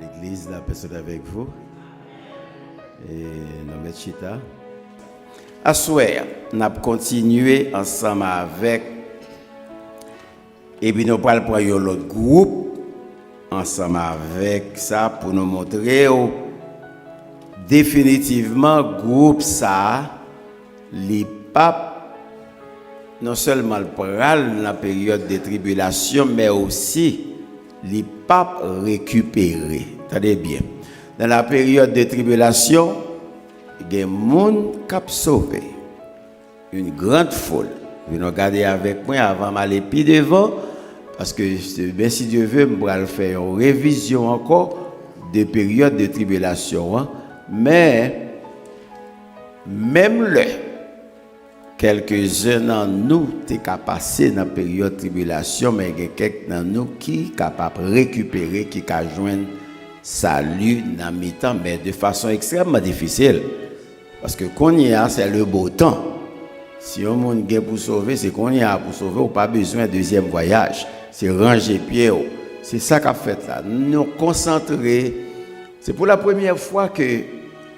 L'église, la personne avec vous. Et nous Chita. À soir, nous avons continué ensemble avec. Et puis nous allons prendre l'autre groupe ensemble avec ça pour nous montrer définitivement groupe ça, les papes non seulement le pral dans la période de tribulation, mais aussi les papes récupérés. Attendez bien. Dans la période de tribulation, il y a des gens qui ont sauvé. Une grande foule. Vous regardez avec moi avant d'aller plus devant, parce que si Dieu veut, je vais faire une révision encore de période de tribulation. Hein. Mais, même là, quelques-uns d'entre nous sont capables de passer dans la période de tribulation, mais il y a quelques-uns d'entre nous qui sont capables de récupérer, qui peuvent joindre salut dans le temps, mais de façon extrêmement difficile. Parce que qu'on y a, c'est le beau temps. Si on monde gain pour sauver, c'est qu'on y a pour sauver, on n'a pas besoin de deuxième voyage. C'est ranger pied. C'est ça qu'a fait là. Nous concentrer. C'est pour la première fois que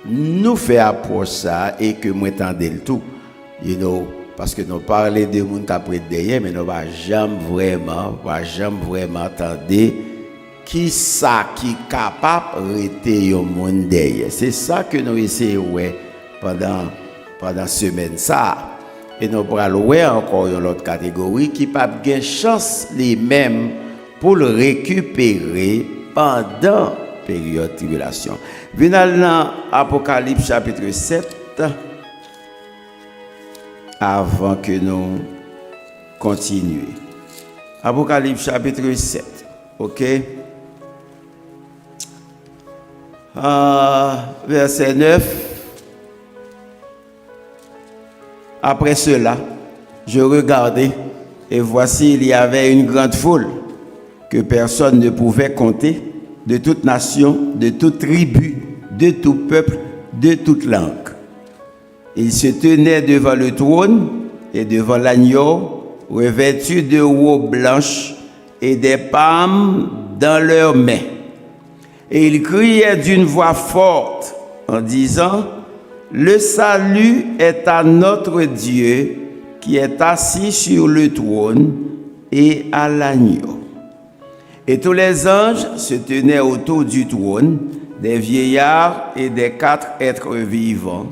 nous faisons pour ça et que moi tendez le tout. You know, parce que nous parlons de gens qui ont derrière, mais nous ne jamais vraiment attendre qui ça qui est capable de rester au monde derrière. C'est ça que nous essayons pendant la semaine. Ça. Et nous allons encore une autre catégorie qui n'a pas de chance les mêmes pour le récupérer pendant la période de tribulation. Venons dans Apocalypse chapitre 7. Avant que nous continuions. Apocalypse chapitre 7. OK? Verset 9. Après cela, je regardais et voici il y avait une grande foule que personne ne pouvait compter, de toute nation, de toute tribu, de tout peuple, de toute langue. Ils se tenaient devant le trône et devant l'agneau, revêtus de robes blanches et des palmes dans leurs mains. Et ils criaient d'une voix forte en disant: le salut est à notre Dieu qui est assis sur le trône et à l'agneau. Et tous les anges se tenaient autour du trône, des vieillards et des 4 êtres vivants.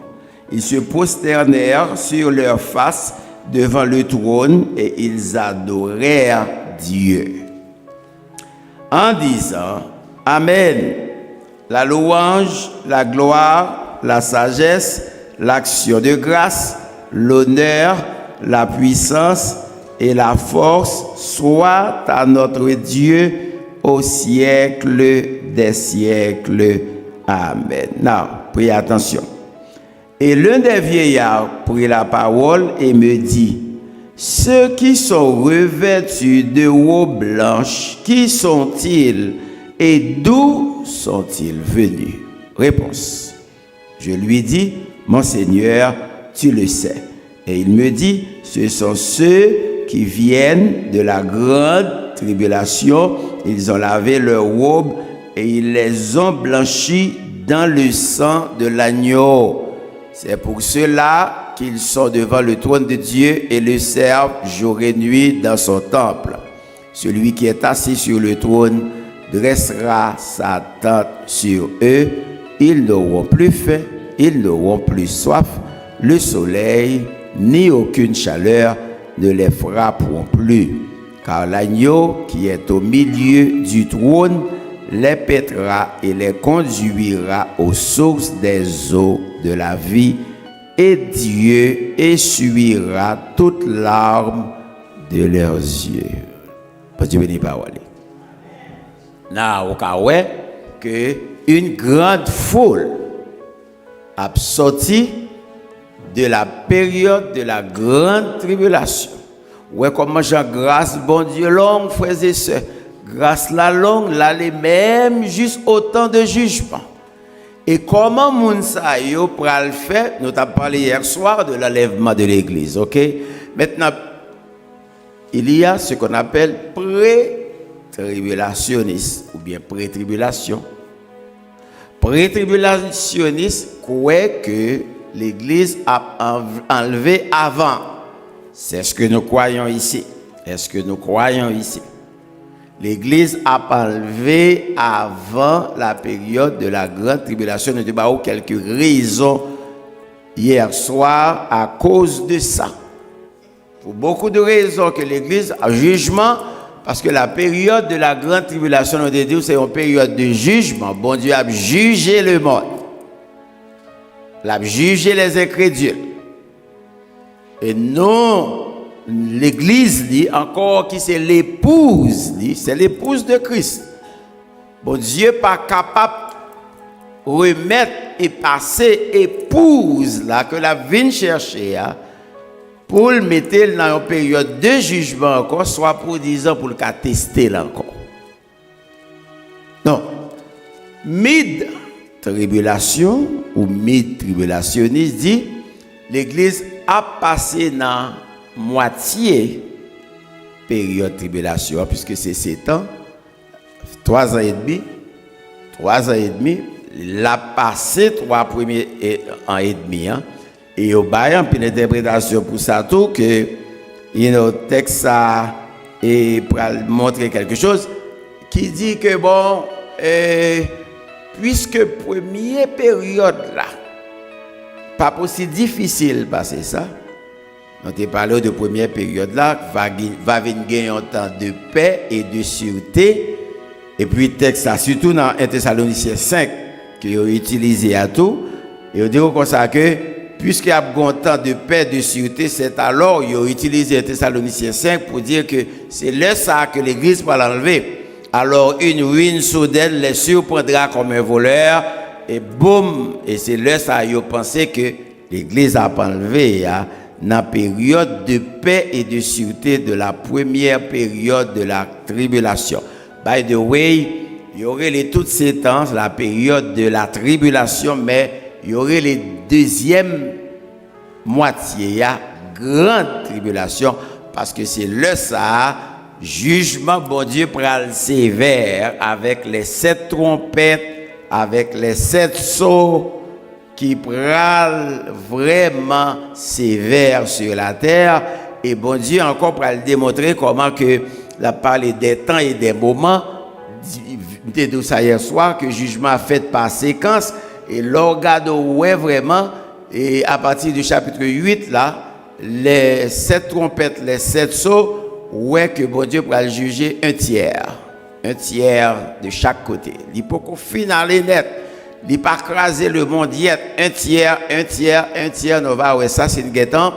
Ils se prosternèrent sur leurs faces devant le trône et ils adorèrent Dieu en disant: Amen. La louange, la gloire, la sagesse, l'action de grâce, l'honneur, la puissance et la force soient à notre Dieu au siècle des siècles. Amen. Now, prenez attention. Et l'un des vieillards prit la parole et me dit: ceux qui sont revêtus de robes blanches, qui sont-ils et d'où sont-ils venus? Réponse. Je lui dis: mon Seigneur, tu le sais. Et il me dit: ce sont ceux qui viennent de la grande tribulation. Ils ont lavé leurs robes et ils les ont blanchis dans le sang de l'agneau. C'est pour cela qu'ils sont devant le trône de Dieu et le servent jour et nuit dans son temple. Celui qui est assis sur le trône dressera sa tente sur eux. Ils n'auront plus faim, ils n'auront plus soif. Le soleil ni aucune chaleur ne les frapperont plus. Car l'agneau qui est au milieu du trône les paîtra et les conduira aux sources des eaux de la vie, et Dieu essuiera toutes larmes de leurs yeux. Dieu bénit parole. Là, au cas où que une grande foule a sorti de la période de la grande tribulation. Ouais, comment j'ai grâce, bon Dieu, longue, frères et sœurs. Grâce la longue, l'aller même juste au temps de jugement. Et comment Mounsa yo pral fait, nous avons parlé hier soir de l'enlèvement de l'église, ok? Maintenant, il y a ce qu'on appelle pré-tribulationniste ou bien pré-tribulation. Pré-tribulationniste croit que l'Église a enlevé avant. C'est ce que nous croyons ici. Est-ce que nous croyons ici? L'Église a enlevé avant la période de la grande tribulation. Nous avons quelques raisons hier soir à cause de ça. Pour beaucoup de raisons que l'Église a jugement, parce que la période de la grande tribulation, nous avons dit, c'est une période de jugement. Bon Dieu a jugé le monde. Il a jugé les incrédules. Et non, l'Église, encore qui c'est l'épouse, c'est l'épouse de Christ. Bon Dieu pas capable de remettre et passer épouse là que la vigne chercher pour le mettre dans une période de jugement encore, soit pour 10 ans pour le tester là encore. Non. Mid-tribulation ou mid-tribulationniste dit l'Église a passé dans moitié période tribulation, puisque c'est 7 ans, 3 ans et demi, l'a passé 3 premiers ans et demi. Et au bail, puis l'interprétation pour ça tout, que le texte ça et pour montrer quelque chose qui dit que bon, puisque première période là, pas aussi difficile passer ça. On a parlé de première période là, va venir gagner un temps de paix et de sûreté. Et puis texte ça, surtout dans 1 Thessaloniciens 5, qui ont utilisé à tout. Et on dit comme ça que, puisqu'il y a un temps de paix et de sûreté, c'est alors qu'ils ont utilisé 1 Thessaloniciens 5 pour dire que c'est là ça que l'Église va l'enlever. Alors une ruine soudaine les surprendra comme un voleur. Et boum, et c'est là ça ils ont pensé que l'Église a enlevé dans la période de paix et de sûreté de la première période de la tribulation. By the way, il y aurait toutes ces temps, la période de la tribulation, mais il y aurait les deuxième moitié, grande tribulation, parce que c'est le ça, jugement, bon Dieu, pral sévère, avec les 7 trompettes, avec les 7 sceaux, qui pral vraiment sévère sur la terre, et bon Dieu encore pral démontrer comment que la parler des temps et des moments, de tout ça hier soir, que jugement a fait par séquence, et l'organe ouais vraiment, et à partir du chapitre 8 là, les 7 trompettes, les 7 sceaux, ouais que bon Dieu va juger un tiers de chaque côté. Il peut qu'on finale net, il pas craser le monde yet, un tiers, nous va ouais ça c'est une guettant.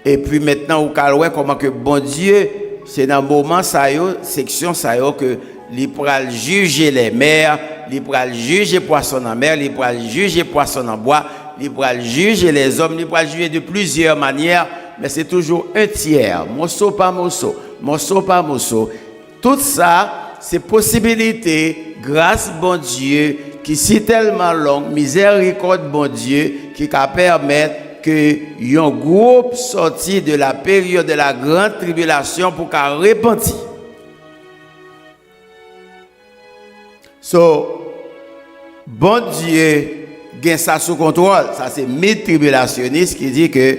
Et puis maintenant au caloué comment que bon Dieu, c'est dans le moment ça yo, section ça yo que il pourra juger les mers, il pourra juger poissons en mer, il pourra juger poissons en bois, il pourra juger les hommes, il pourra juger de plusieurs manières, mais c'est toujours un tiers, morceau par morceau, morceau par morceau. Tout ça, c'est possibilité, grâce bon Dieu, qui si tellement longue, miséricorde bon Dieu, qui va permettre que un groupe sorti de la période de la grande tribulation pour qu'à repentir. So, bon Dieu gagne ça sous contrôle. Ça, c'est mid-tribulationniste qui dit que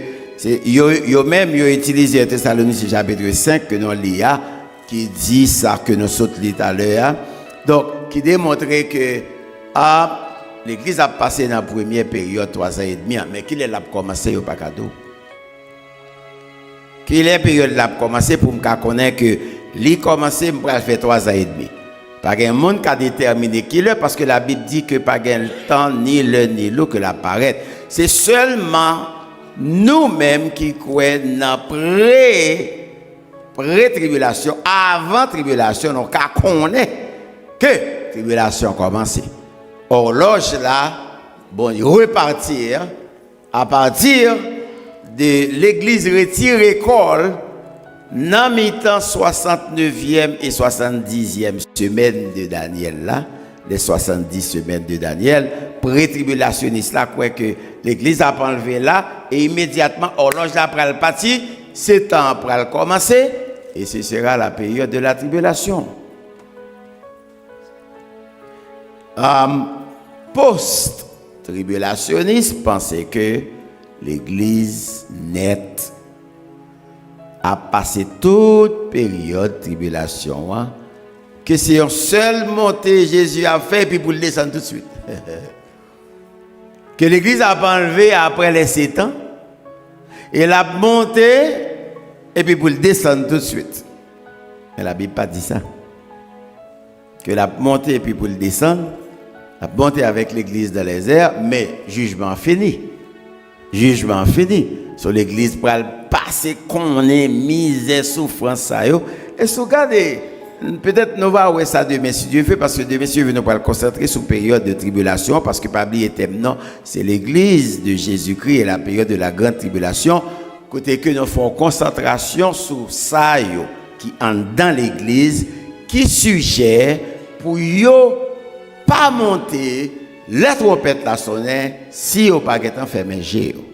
yo même utilisé Thessaloniciens chapitre 5 que nous lisons, qui dit ça que nous sautons tout à l'heure. Donc, qui démontre que l'Église a passé dans la première période 3 ans et demi, mais qu'il est là pour commencer au Pacado. Qu'il est la période là pour commencer pour me connaître que l'Église commencé pour faire 3 ans et demi. Pas un monde qui a déterminé qui est parce que la Bible dit que pas un temps ni l'un ni l'autre que l'apparaît. C'est seulement nous-mêmes qui croyons dans pré-tribulation, avant tribulation, donc on connaît que tribulation a commencé. Horloge là, bon, il repartir à partir de l'église retire école. Dans mi-temps 69e et 70e semaine de Daniel là, les 70 semaines de Daniel, pré-tribulationniste là croit que l'église a enlevé là et immédiatement horloge là après le parti, c'est temps après le commencer et ce sera la période de la tribulation. post-tribulationnistes pensaient que l'Église nette a passé toute période de tribulation, hein, que c'est une seule montée Jésus a fait, puis pour le descendre tout de suite. Que l'Église a pas enlevé après les 7 ans, et l'a monté, et puis pour le descendre tout de suite. Mais la Bible n'a pas dit ça. Que la montée, et puis pour le descendre, la montée avec l'Église dans les airs, mais jugement fini. Jugement fini. Sur l'Église pour passer qu'on est misère, souffrance, ça yo. Et si vous regardez, peut-être nous va voir ça demain si Dieu veut, parce que demain si Dieu veut nous pas concentrer sur période de tribulation, parce que pas oublier thème non, c'est l'Église de Jésus-Christ et la période de la grande tribulation. Côté que nous faisons concentration sur ça yo, qui entre dans l'Église, qui suggère pour yo pas monter la trompette la sonner si au pas qu'étant fermé géo.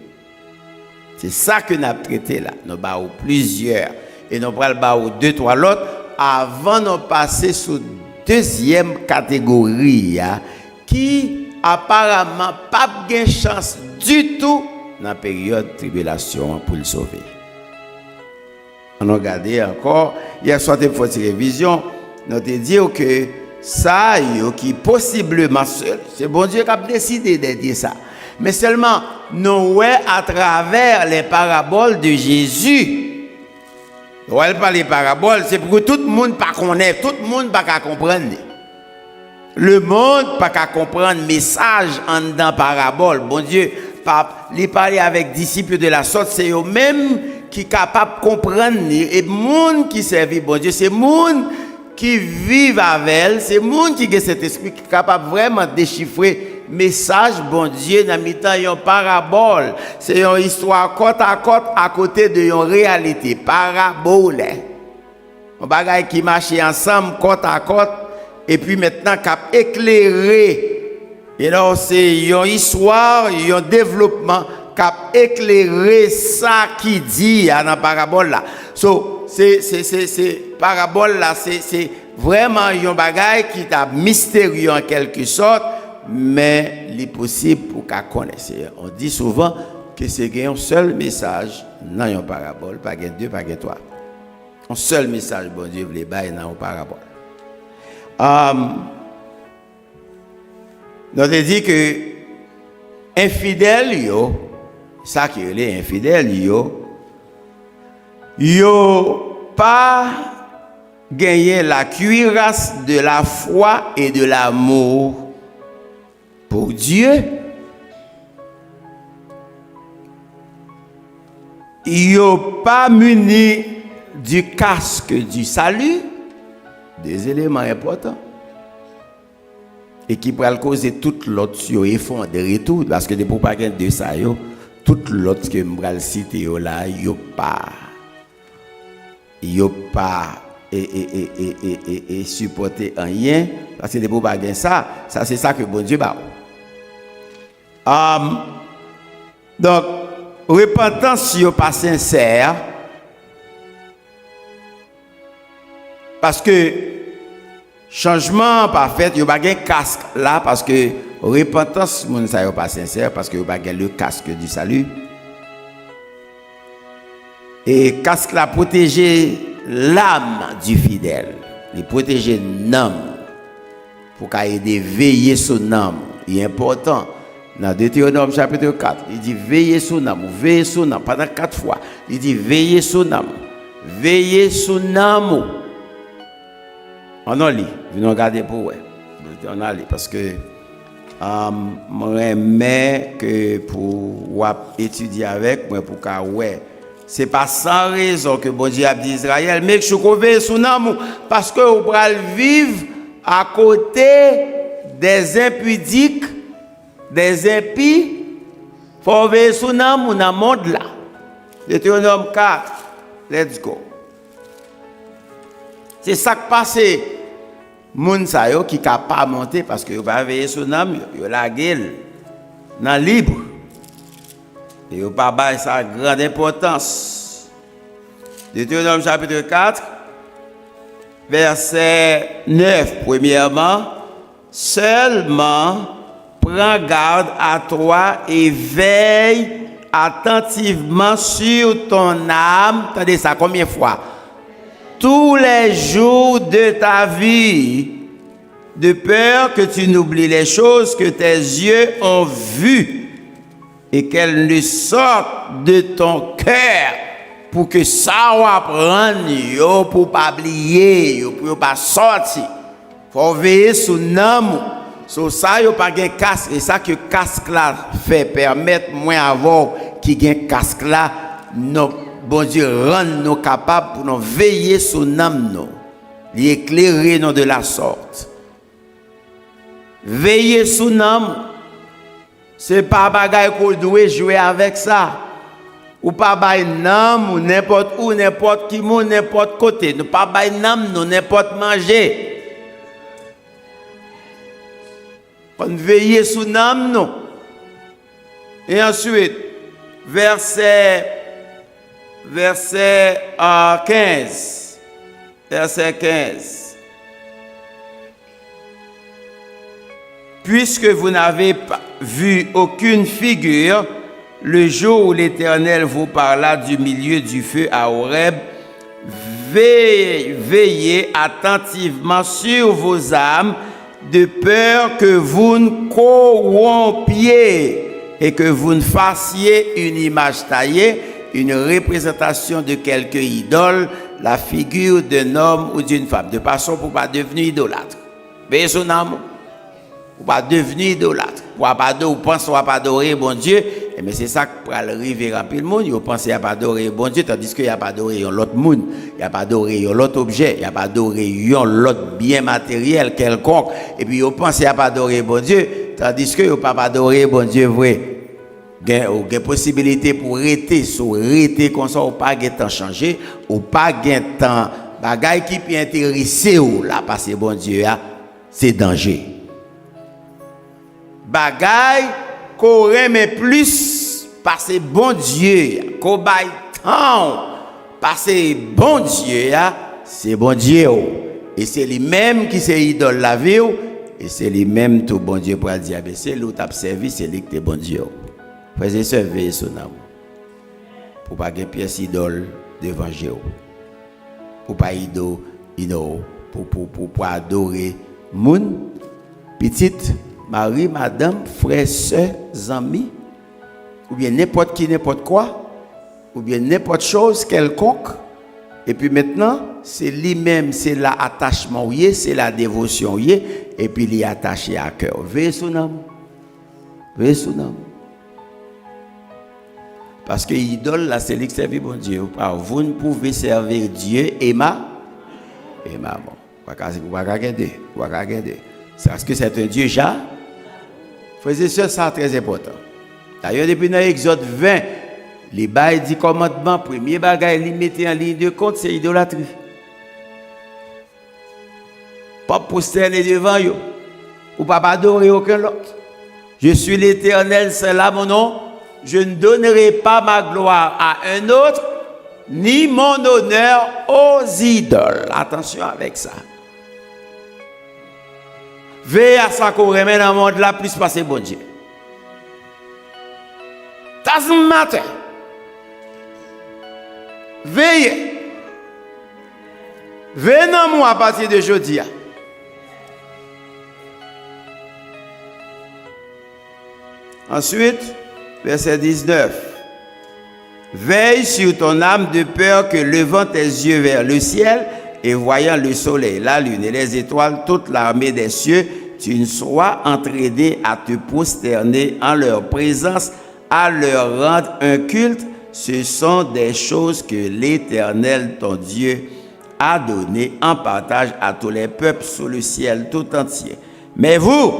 C'est ça que nous avons traité là. Nous avons plusieurs et nous avons 2, 3 l'autre avant de passer sur deuxième catégorie qui apparemment pas de chance du tout dans la période de tribulation pour le sauver. On a regardé encore, hier soir, il faut une révision, nous avons dit que ça, qui possiblement seul, c'est bon Dieu qui a décidé de dire ça. Mais seulement, nous à travers les paraboles de Jésus. Nous pas les paraboles, c'est pour que tout le monde pas connaître, tout le monde pas comprendre. Le monde pas comprendre le message en dans parabole. Bon Dieu, les parler avec disciples de la sorte, c'est eux-mêmes qui sont capables de comprendre. Et le monde qui servent bon Dieu, c'est le monde qui vivent avec elle, c'est le monde qui a cet esprit qui est capable vraiment de déchiffrer message bon Dieu dans mi-temps une parabole, c'est une histoire côte à côté de une réalité parabole. Un bagage qui marche ensemble côte à côte et puis maintenant cap éclairé. Et là c'est une histoire, un développement cap éclairé ça qui dit dans la parabole là. So c'est parabole là c'est vraiment un bagage qui est mystérieux en quelque sorte. Mais il est possible pour qu'on connaisse. On dit souvent que c'est un seul message dans une parabole, pas deux, pas trois. Un seul message, bon Dieu, les bails dans une parabole. On a dit que infidèles, ça qui est les infidèles, yo pas gagné la cuirasse de la foi et de l'amour pour Dieu. Ils n'ont pas muni du casque du salut, des éléments importants, et qui pourraient causer toute l'autre effondrer tout, parce que les propagandes de ça, toute l'autre que je vais citer là, ils n'ont pas et supporter rien, parce que les propagandes ça c'est ça que bon Dieu va. Donc, repentance si pas sincère, parce que changement pas fait, il n'y a pas de casque là, parce que repentance, mon ça pas sincère, parce que il n'y a pas le casque du salut. Et casque là protéger l'âme du fidèle, il protéger l'âme pour qu'il aider veiller son âme, il est important. Dans Deutéronome chapitre 4, il dit veillez son âme, veillez son âme pendant 4 fois. Il dit veillez son âme, veillez son âme. On en lit, venons regarder pour ouais. On en lit parce que j'aimerais que pour étudier avec moi pour qu'à ouais. C'est pas sans raison que bon Dieu a dit Israël, mais que je veille son âme parce que vous allez vivre à côté des impudiques. Des impies, il faut veiller sur nous dans le monde là. Deutéronome 4, let's go. C'est ça qui passe. Moun sa yo qui capable monter parce que vous va veiller sur nous, yo la gueule dans libre. Et vous pas bailler ça grande importance. Deutéronome chapitre 4, verset 9 premièrement, seulement prends garde à toi et veille attentivement sur ton âme. Attendez ça, combien de fois? Tous les jours de ta vie, de peur que tu n'oublies les choses que tes yeux ont vues et qu'elles ne sortent de ton cœur pour que ça va prendre, pour pas oublier, pour pas sortir. Faut veiller sur l'âme. Sur ça, il n'y a pas de casque. Et ça que le casque là fait permettre moins avoir qui gagne casque là, bon Dieu rend nous capables pour nous veiller sur l'âme, nous, l'éclairer nous de la sorte. Veiller sur l'âme, c'est pas bagaille qu'on doit jouer avec ça. Ou pas bailler l'âme, ou n'importe où, n'importe qui, n'importe côté. Ne pas bailler l'âme, nous n'importe manger. On veille sur l'âme, non. Et ensuite, verset 15. Verset 15. Puisque vous n'avez pas vu aucune figure, le jour où l'Éternel vous parla du milieu du feu à Horeb, veillez attentivement sur vos âmes, de peur que vous ne corrompiez et que vous ne fassiez une image taillée, une représentation de quelque idole, la figure d'un homme ou d'une femme, de façon pour ne pas devenir idolâtre. Veillez son âme, pour ne pas devenir idolâtre. Pour ne pas penser à pas adorer bon Dieu, mais c'est ça qui peut arriver remplir le monde. Ils pensent à pas adorer bon Dieu, tandis qu'il n'y a pas adorer l'autre monde, il n'y a pas adorer l'autre objet, il n'y a pas adorer l'autre bien matériel quelconque. Et puis ils pensent à pas adorer bon Dieu, tandis qu'ils n'ont pas adorer bon Dieu vrai. Il y a une possibilité pour rester comme ça, ou pas de temps changer, ou pas de temps bagaille qui peut intéresser ou là, parce que bon Dieu, c'est danger. Bagaille qu'on aime plus parce que bon Dieu, qu'on baille tant parce que bon Dieu, c'est bon Dieu. Et c'est lui-même qui c'est idole la vie, et c'est lui-même tout bon Dieu pour dire, c'est lui qui t'a servi, c'est lui qui est bon Dieu. Frères et sœurs, veillez son âme. Pour pas qu'il pièce idole devant Dieu. Pour pas idole, pour adorer moun, petite, mari, madame, frères, sœurs, amis, ou bien n'importe qui, n'importe quoi, ou bien n'importe chose quelconque. Et puis maintenant, c'est lui-même, c'est l'attachement, c'est la dévotion, et puis il est attaché à cœur. Veillez son âme. Veillez son âme. Parce que l'idole, là, c'est lui qui servait bon Dieu. Vous ne pouvez servir Dieu et maman. Vous ne regardez. C'est parce que c'est un Dieu déjà. Frères et sœurs, ça très important. D'ailleurs, depuis dans l'Exode 20, les bails du commandement, premier bagage, ils mettent en ligne de compte, c'est l'idolâtrie. Pas posterner devant eux, ou pas adorer aucun autre. Je suis l'Éternel, c'est là mon nom. Je ne donnerai pas ma gloire à un autre, ni mon honneur aux idoles. Attention avec ça. Veillez à ça qu'on remet dans le monde là, plus passer bon Dieu. Doesn't matter. Veillez. Veillez dans moi à partir de aujourd'hui. Ensuite, verset 19. Veille sur ton âme de peur que levant tes yeux vers le ciel et voyant le soleil, la lune et les étoiles, toute l'armée des cieux, tu ne sois entraîné à te prosterner en leur présence, à leur rendre un culte. Ce sont des choses que l'Éternel, ton Dieu, a données en partage à tous les peuples sous le ciel tout entier. Mais vous,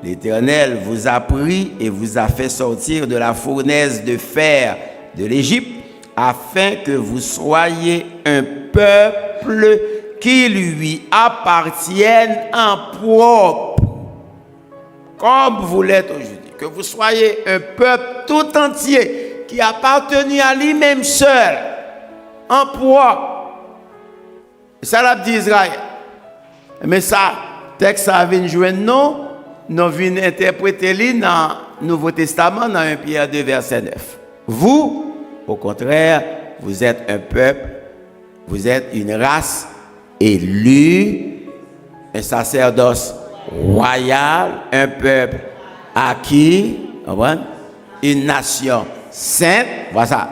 l'Éternel vous a pris et vous a fait sortir de la fournaise de fer de l'Égypte, afin que vous soyez un peuple qui lui appartienne en propre, comme vous l'êtes aujourd'hui. Que vous soyez un peuple tout entier qui appartenu à lui-même seul, en propre. Ça l'a dit Israël. Mais ça, texte ça vient jouer non. nous venons interpréter dans le Nouveau Testament, dans 1 Pierre 2, verset 9. Vous, au contraire, vous êtes un peuple, vous êtes une race élue, un sacerdoce royal, un peuple acquis, une nation sainte. Voilà ça.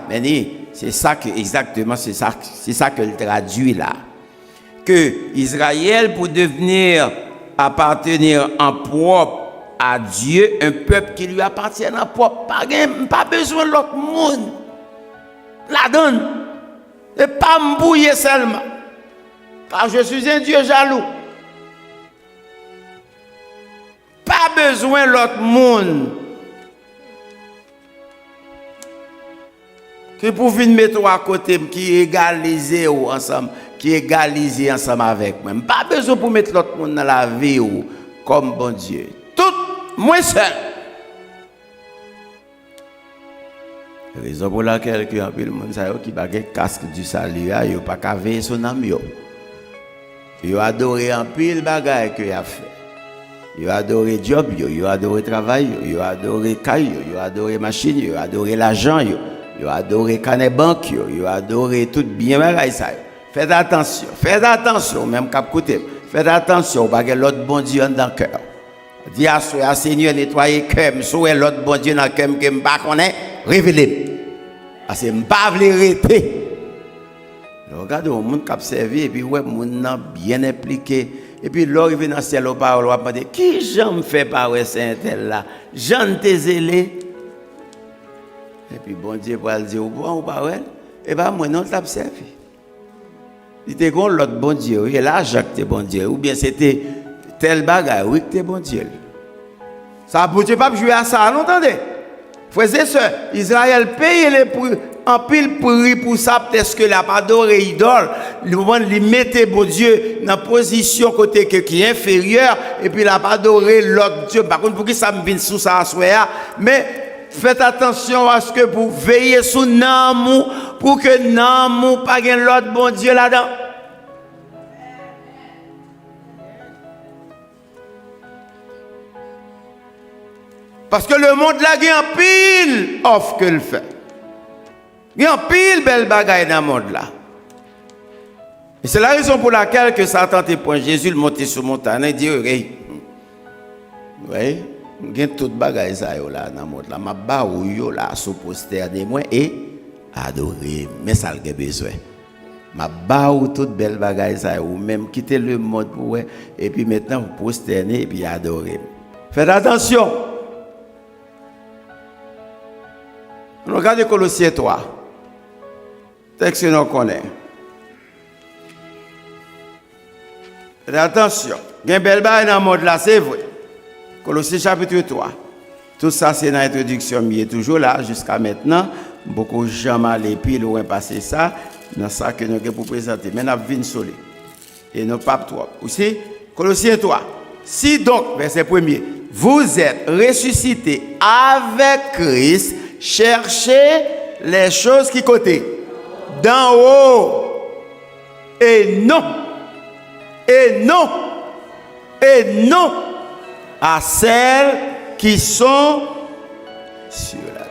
C'est ça que exactement, c'est ça que le traduit là. Que Israël, pour devenir appartenir en propre à Dieu, un peuple qui lui appartient en propre, pas besoin de l'autre monde. La donne. Et pas m'bouiller seulement. Car je suis un Dieu jaloux. Pas besoin de l'autre monde. Qui pour venir mettre à côté, qui égaliser ensemble, qui égaliser ensemble avec moi. Pas besoin pour mettre l'autre monde dans la vie comme bon Dieu. Tout, moi seul. Raison pour laquelle il y a le monde qui a un casque du salut, il n'a pas qu'à veiller son âme. Il a adoré un pile bagaille qu'il a fait. Il a adoré job, il a adoré travail, il a adoré caille, il a adoré machine, il a adoré l'argent, il a adoré canet banque, il a adoré tout bien bagaille ça. Faites attention, même cap côté. Faites attention, pas que l'autre bon Dieu dans le cœur. Dis à Seigneur nettoyer cœur, soit l'autre bon Dieu dans le cœur que m'pas connaît, révélez. Parce que m'pas vle rester. Regardez au monde qui a servi et puis ouais, monde bien impliqué. Et puis là, il vient dans le ciel au parole, on va demander qui j'en fait par saint tel là, j'en t'ai zélé. Et puis bon Dieu va dire bon ou pas ouais, et ben moi non t'as servi. Il était con l'autre bon Dieu, et là Jacques t'es bon Dieu, ou bien c'était tel bagaille, oui que t'es bon Dieu. Ça pour Dieu pas jouer à ça, vous entendez? Frères et sœurs, Israël paye les prix, en pile prix pour ça, parce que la pas adoré idole, il mettait bon Dieu dans position côté qui est inférieure, et puis il n'a pas adoré l'autre Dieu. Par contre, pour qui ça me vient sous ça, mais faites attention à ce que vous veillez sur Namou, pour que Namou pas gagne l'autre bon Dieu là-dedans. Parce que le monde là, il y a un pile offre que le fait. Il y a un pile belle bagaille dans le monde là. Et c'est la raison pour laquelle que Satan te point Jésus le monter sur montagne et dit oui, il y a toute bagaille ça là dans le monde là. Ma ba ou yo là sous poster de moi et adorer, mais ça le besoin. Ma ba ou toute belle bagaille ça ou même quitter le monde pour et puis maintenant vous posterner et puis adorer. Faites attention. Regardez Colossiens 3. Texte que nous connaissons. Faites attention. Il y a un bel bail dans le monde là, c'est vrai. Colossiens chapitre 3. Tout ça, c'est dans l'introduction, mais il est toujours là jusqu'à maintenant. Beaucoup de gens m'allaient pile loin passer ça. Dans ça que nous avons pour présenter. Mais nous avons vu solide. Et nous pas trop. Aussi, Colossiens 3. Si donc, verset 1er, vous êtes ressuscités avec Christ, cherchez les choses qui côté d'en haut et non à celles qui sont sur la terre.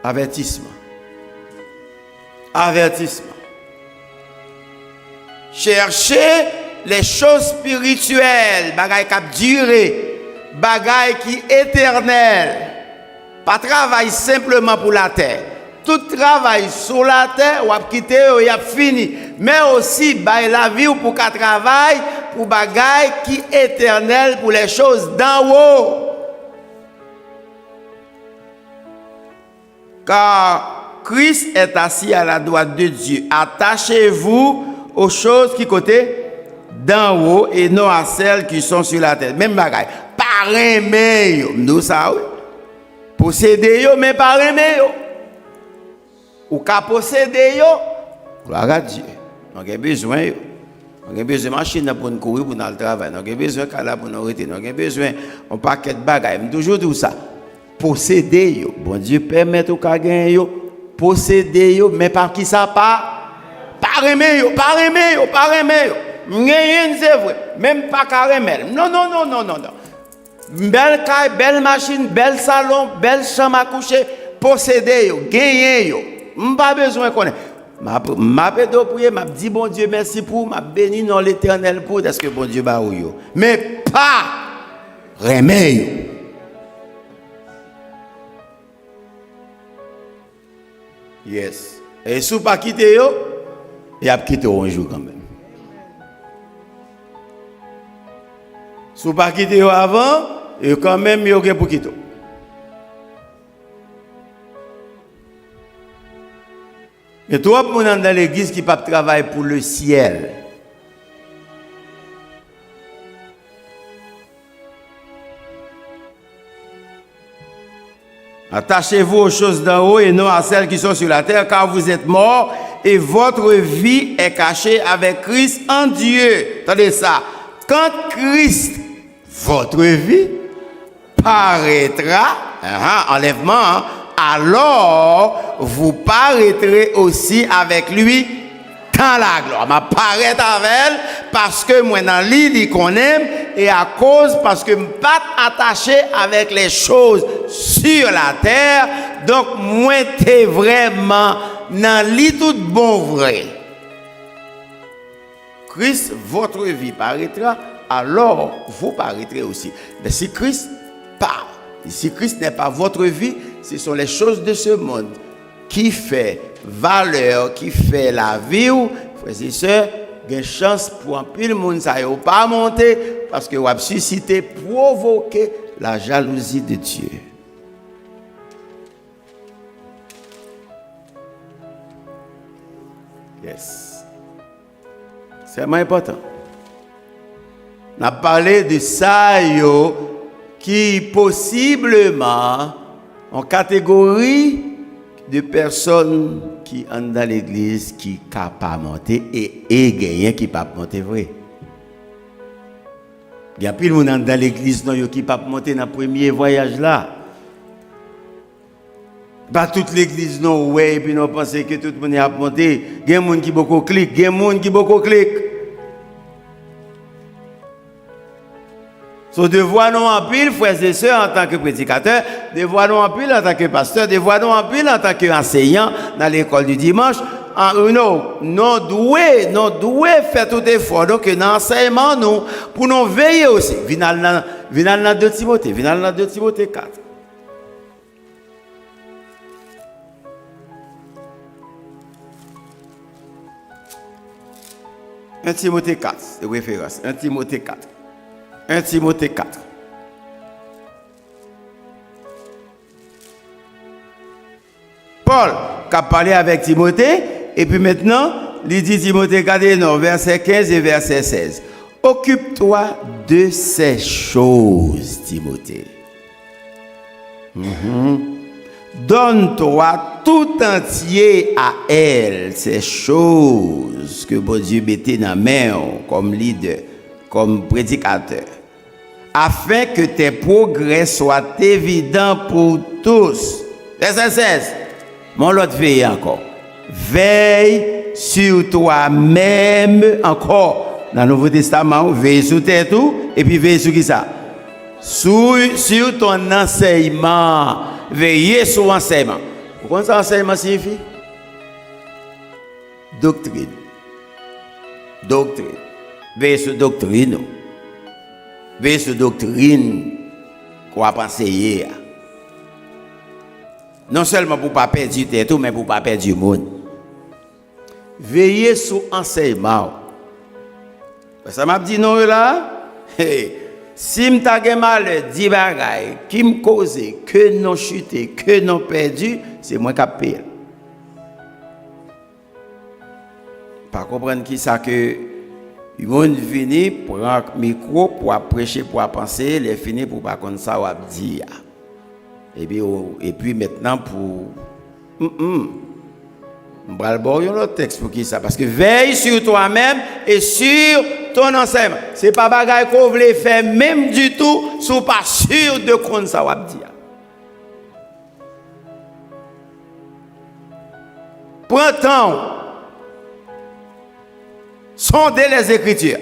Avertissement. Cherchez les choses spirituelles, bagaille qui a duré, bagaille qui est éternelle. Pas travail simplement pour la terre. Tout travail sur la terre, ou à quitter, ou a fini. Mais aussi, la vie ou pour qu'un travail, pour bagaille qui est éternel, pour les choses d'en haut. Car Christ est assis à la droite de Dieu. Attachez-vous aux choses qui côté d'en haut et non à celles qui sont sur la terre. Même bagaille. Par aimer, nous ça, oui. Posséder yo, mais pas aimer yo. Ou qu'à posséder yo, gloire à Dieu. On a besoin yo. On a besoin de machine pour nous courir pour nous travailler. On a besoin de cala pour nous arrêter. On a besoin d'un paquet de bagages. Je toujours tout ça. Posséder yo. Bon Dieu permet au cas gagner yo. Posséder yo, mais par qui ça pas? Pas aimer yo. Rien c'est vrai. Même pas carrément. Non. belle caille, belle machine, bel salon, belle chambre à coucher, posséder yo, gagner yo. Pas besoin de connaître. M'a prier, m'a dit bon Dieu merci pour, m'a béni dans l'Éternel pour est-ce que bon Dieu ba ou yo. Mais pas remet. Yes. Et si vous pas quitter yo, il a quitté un jour quand même. Si vous pas quitter yo avant, et quand même yo pour quitter. Et toi, pour dans l'église qui pas travailler pour le ciel. Attachez-vous aux choses d'en haut et non à celles qui sont sur la terre, car vous êtes morts et votre vie est cachée avec Christ en Dieu. Attendez ça. Quand Christ, votre vie, paraîtra, enlèvement, alors vous paraîtrez aussi avec lui dans la gloire. Ma paraître avec elle parce que moi dans l'île qu'on aime et à cause parce que je ne suis pas attaché avec les choses sur la terre. Donc moi t'es vraiment dans l'île tout bon vrai. Christ, votre vie paraîtra, alors vous paraîtrez aussi. Mais si Christ part, si Christ n'est pas votre vie, ce sont les choses de ce monde qui fait valeur, qui fait la vie. Frères et sœurs, il y a une chance pour un peu de monde, ça ne va pas monter parce que vous avez suscité, provoquer la jalousie de Dieu. Yes. C'est vraiment important. On a parlé de ça, qui possiblement en catégorie de personnes qui sont dans l'église qui ne peuvent pas monter et gagner qui ne peuvent pas monter vrai. Il y a plus de monde dans l'église qui ne peuvent pas monter dans le premier voyage là. Pas toute l'église non ouais et puis nous pensons que tout le monde a monté. Il y a des gens qui beaucoup cliquent, il y a des gens qui beaucoup cliquent. So, devoir nous en pile, frères et sœurs, en tant que prédicateur, devoir nous en pile en tant que pasteur, devoir nous en pile en tant qu'enseignant dans l'école du dimanche. Nous devons faire tout effort. Donc, dans l'enseignement, nous, pour nous veiller aussi. Vinal dans 2 Timothée, 4. Un Timothée 4, c'est référence. 1 Timothée 4. 1 Timothée 4. Paul qui a parlé avec Timothée, et puis maintenant, il dit Timothée 4, non, verset 15 et verset 16. Occupe-toi de ces choses, Timothée. Donne-toi tout entier à elle, ces choses que bon Dieu mettait dans la main comme leader, comme prédicateur, afin que tes progrès soient évidents pour tous. Verset 16. Mon l'autre veille encore. Veille sur toi-même encore. Dans le Nouveau Testament, veille sur tes tout, et puis veille sur qui ça? Sur ton enseignement. Veillez sur l'enseignement. Vous comprenez ça, enseignement signifie? Doctrine. Doctrine. Veillez sur doctrine. Veillez sur doctrine qu'on va enseigner. Non seulement pour ne pas perdre du temps, mais pour ne pas perdre du monde. Veillez sur enseignement. Ça m'a dit non là. Hey. Si je suis mal, dit bagaille, qui me cause que nous chuté, que nous perdu, c'est moi qui paye. Pas comprendre qui ça que ils vont venir prendre le micro pour prêcher, pour penser, les finir pour pas comme ça ou dire. Et puis maintenant pour on va le autre texte pour qui ça parce que veille sur toi-même et sur ton enseignement. C'est pas bagaille qu'on veut faire même du tout, si pas sûr de quoi ça va dire. Prends temps. Sondez les Écritures.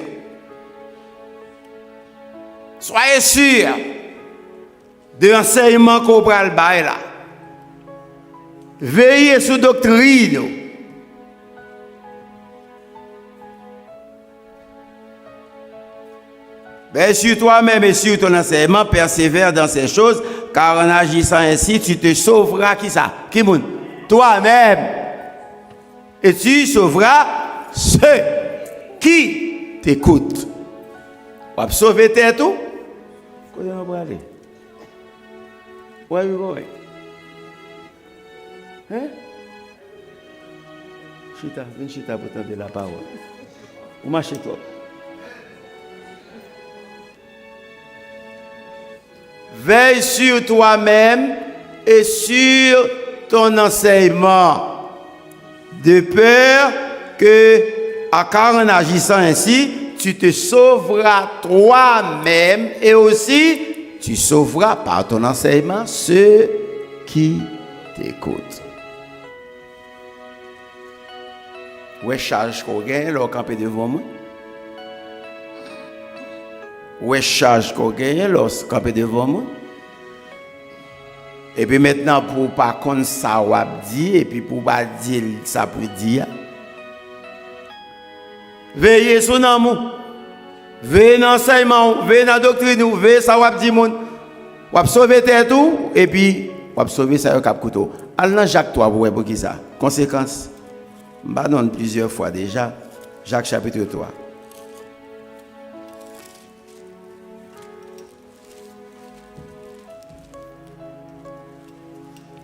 Soyez sûr de enseignement qu'on va le bail là. Veillez sur doctrine. Ben, sur toi-même et sur ton enseignement, persévère dans ces choses, car en agissant ainsi, tu te sauveras qui ça? Qui moun? Toi-même. Et tu sauveras ceux qui t'écoutent. Tu vas sauver tes tout? Comment on va aller? Oui. Hein? Chita, viens chita pour tenter la parole. Où marchez toi? Veille sur toi-même et sur ton enseignement, de peur que, car en agissant ainsi, tu te sauveras toi-même et aussi tu sauveras par ton enseignement ceux qui t'écoutent. Où est charge qu'on gagne lorsqu'on campe devant moi? Où est charge qu'on gagne lorsqu'on campe devant moi? Et puis maintenant, pour pas qu'on ça ou dit, et puis pour pas dire ça pour dire, veillez sur nous, veillez dans l'enseignement, veillez dans la doctrine, veillez ça ou dit moun, ou sauver tête tout, et puis ou sauver ça au cap couteau. Allons Jacques 3 pour voir pour qui ça. Conséquence, je donne plusieurs fois déjà, Jacques chapitre 3.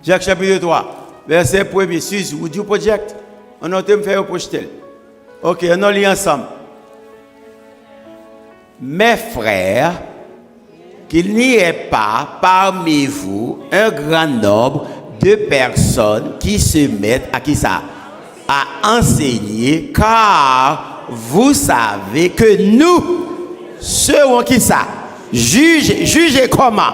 Jacques chapitre 3, verset 1er, suisse, ou du project, on a été faire projeter. Ok, on a lu ensemble. Mes frères, qu'il n'y ait pas parmi vous un grand nombre de personnes qui se mettent à qui ça? À enseigner, car vous savez que nous serons qui ça? Jugez comment?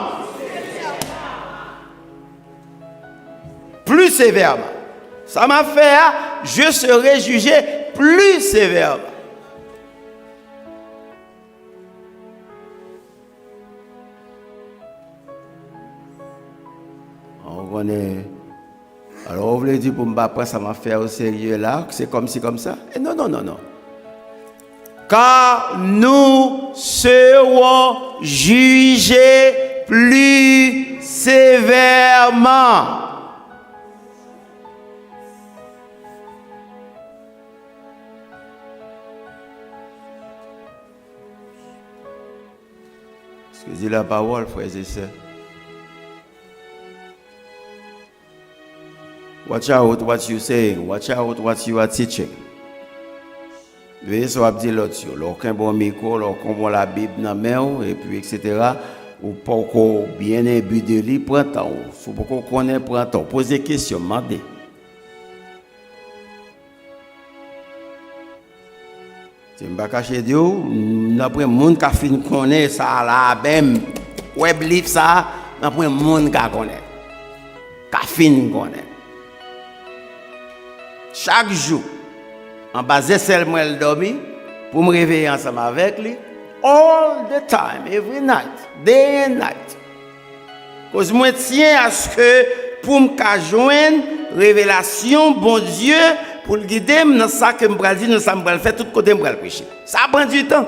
Plus sévèrement. Ça m'a fait, je serai jugé plus sévèrement. On connaît. Alors, vous voulez dire pour me prendre ça m'a fait au sérieux là, c'est comme si comme ça? Et non. Car nous serons jugés plus sévèrement. Ce que dit la parole, frères et sœurs. Watch out what you saying. Watch out what you are teaching. Veuillez soit dire l'autre. Lorsqu'un bon micro, lorsqu'on voit la Bible dans la main, et puis etc. Ou pas encore bien imbu de lui, prend temps. Faut pas qu'on connaît, prend temps. Posez des questions, demandez. Je ne vais pas cacher Dieu. Après, le monde qui a fini de connaître ça, là, même, web livre ça, après, le monde qui a connaît. Qui a fini de connaître. Chaque jour, en bas de seulement elle dormit, pour me réveiller ensemble avec lui, all the time, every night, day and night. Parce que moi, tiens à ce que, pour me joindre révélation, bon Dieu, pour le guider dans ça que je vais dire, dans ça que je vais faire, tout côté je vais prêcher. Ça prend du temps.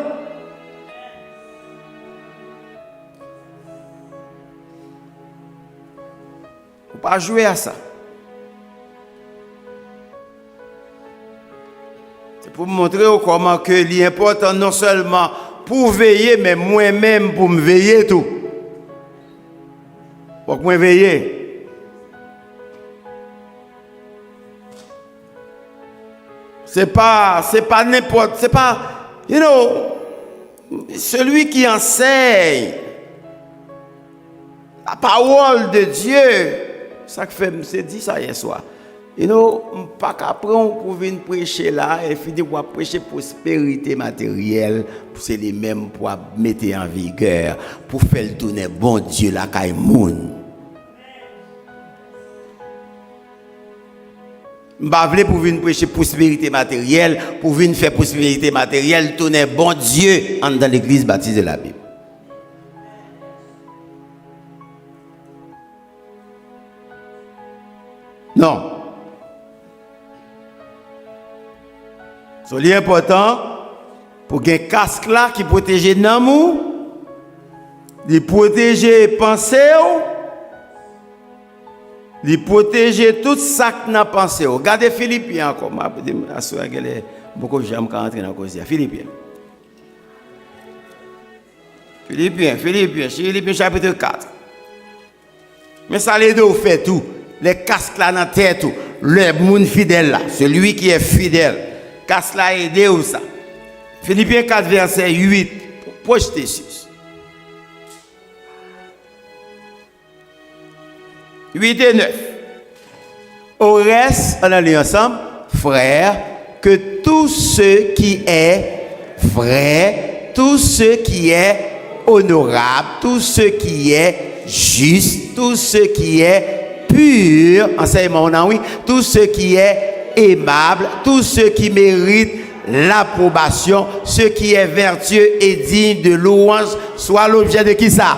Il ne faut pas jouer à ça. C'est pour montrer comment que l'important non seulement pour veiller, mais moi-même pour me veiller tout. Pour que moi veiller. C'est pas n'importe, c'est pas, celui qui enseigne la parole de Dieu, ça que fait, c'est dit ça hier soir. Pas qu'apprendre pour venir prêcher là et finir pour prêcher prospérité matérielle, c'est les mêmes pour mettre en vigueur, pour faire tourner bon Dieu la caille moun. Je ne veux pas pour venir prêcher prospérité matérielle, pour venir faire prospérité matérielle, tourner bon Dieu dans l'église baptisée de la Bible. Non. C'est important pour qu'il y ait un casque là qui protège l'amour, qui protège les pensées, qui protège tout ça que nous pensons. Regardez Philippiens encore. Je vais beaucoup de gens qui rentrent dans la cause. Philippiens. Philippiens chapitre 4. Mais ça les deux fait tout. Les casques là dans la tête, le monde fidèle là, celui qui est fidèle. Casque là aidé ou ça. Philippiens 4 verset 8. Projetez sur. 8 et 9. Au reste, on a lu ensemble, frères, que tout ce qui est vrai, tout ce qui est honorable, tout ce qui est juste, tout ce qui est pur, enseignement, oui, tout ce qui est aimable, tout ce qui mérite l'approbation, ce qui est vertueux et digne de louange, soit l'objet de qui ça?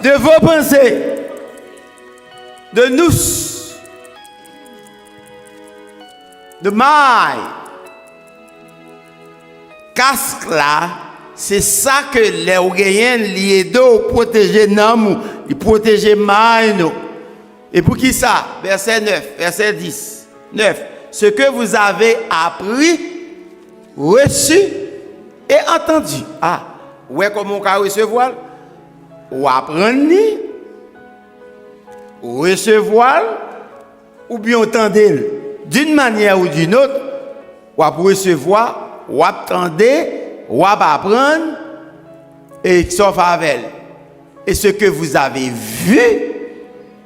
De vos pensées, de nous, de maille. Casque là, c'est ça que les Ougayens liés d'eau protéger nous, ils protègent maille nous. Et pour qui ça? Verset 9, verset 10, 9. Ce que vous avez appris, reçu et entendu. Ah, ouais, comment on peut recevoir? Ou apprendre, ou recevoir, ou bien entendre d'une manière ou d'une autre, ou recevoir, ou attendre, ou apprendre, et sauf avec. Et ce que vous avez vu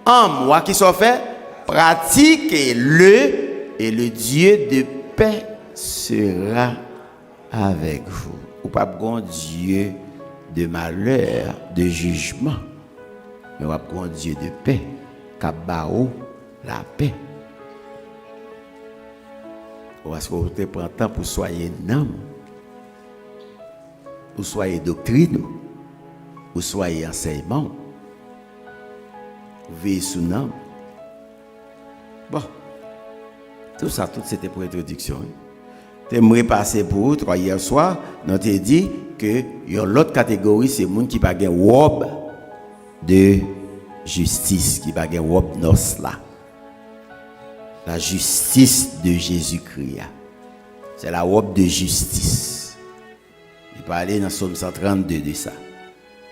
en moi qui sont fait, pratiquez-le, et le Dieu de paix sera avec vous. Ou pas bon Dieu de malheur, de jugement, mais ou pas bon Dieu de paix, kabao la paix. Ou est-ce que vous prenez temps pour soyez nom, ou soyez doctrine, ou soyez enseignement, ou veillez sous nom. Bon. Tout ça, tout c'était pour introduction. J'aimerais passer pour vous, hier soir, nous avons dit que l'autre catégorie, c'est les gens qui n'ont pas de robe de justice, qui n'ont pas de robe noce là. La justice de Jésus-Christ. C'est la robe de justice. Il parlait dans Psaume 132 de ça.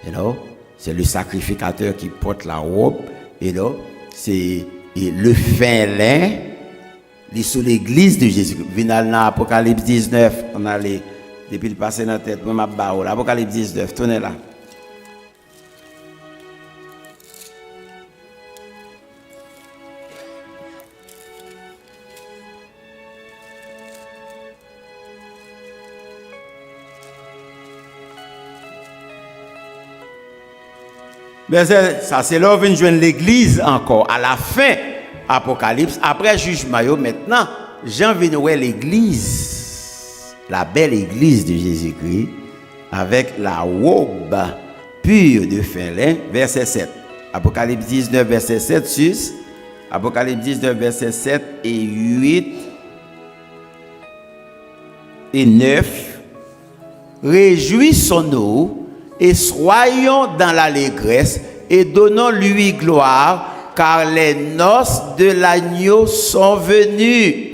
Et là, c'est le sacrificateur qui porte la robe. Et là, c'est le fin lin. Sur l'église de Jésus. Vinal dans Apocalypse 19, on a les depuis le passé dans la tête, moi ma barre. Apocalypse 19, tournez là. Ça c'est là où on joindre l'église encore à la fin. Apocalypse, après jugement, maintenant, Jean vient voir l'église, la belle église de Jésus-Christ, avec la robe pure de fin lin, verset 7. Apocalypse 19, verset 7, sus. Apocalypse 19, verset 7 et 8 et 9. Réjouissons-nous et soyons dans l'allégresse et donnons-lui gloire, car les noces de l'agneau sont venues.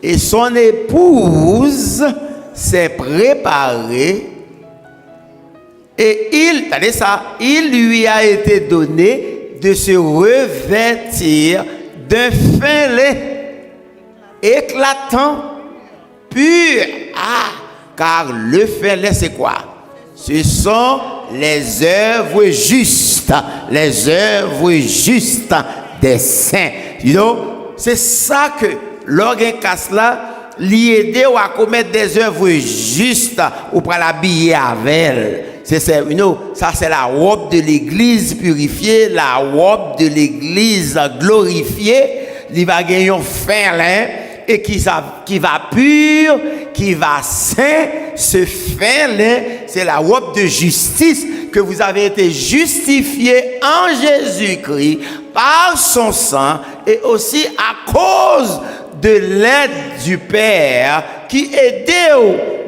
Et son épouse s'est préparée. Et il lui a été donné de se revêtir d'un fin lait éclatant, pur. Ah, car le fin lait, c'est quoi? Ce sont les œuvres justes, des saints. You know, c'est ça que l'organe casse là, l'aider à commettre des œuvres justes ou pour l'habiller avec elle. C'est ça, you know, ça c'est la robe de l'église purifiée, la robe de l'église glorifiée. Il va gagner un fin lin et qui va pur, qui va saint. Ce fin lin, c'est la robe de justice que que vous avez été justifiés en Jésus-Christ par son sang et aussi à cause de l'aide du Père qui aide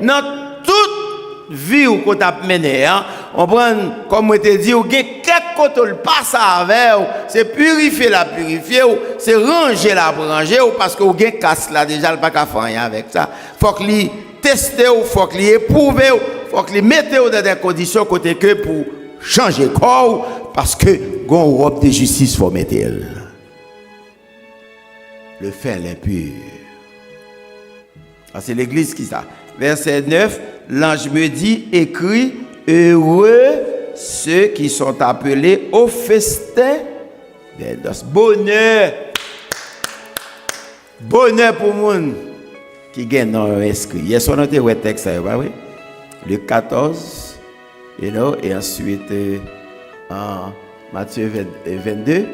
dans toute vie où vous avez mené. On prend, comme je te dis, vous avez quelque côté le passe avec, c'est purifier la purifier, c'est ranger la ranger, parce que vous avez casse là déjà, le pas qu'à faire rien avec ça. Il faut que vous testez, il faut que vous éprouvez, il faut que vous mettez dans des conditions côté que pour changer le corps, parce que vous avez une robe de justice faut mettre. Le fait l'impur. C'est l'église qui ça. Verset 9, l'ange me dit, écrit, heureux ceux qui sont appelés au festin des noces. Bonheur. Bonheur pour les gens qui gagnent dans l'inscrit. Hier, on a dit le texte, oui. Le 14, et ensuite, en Matthieu 22,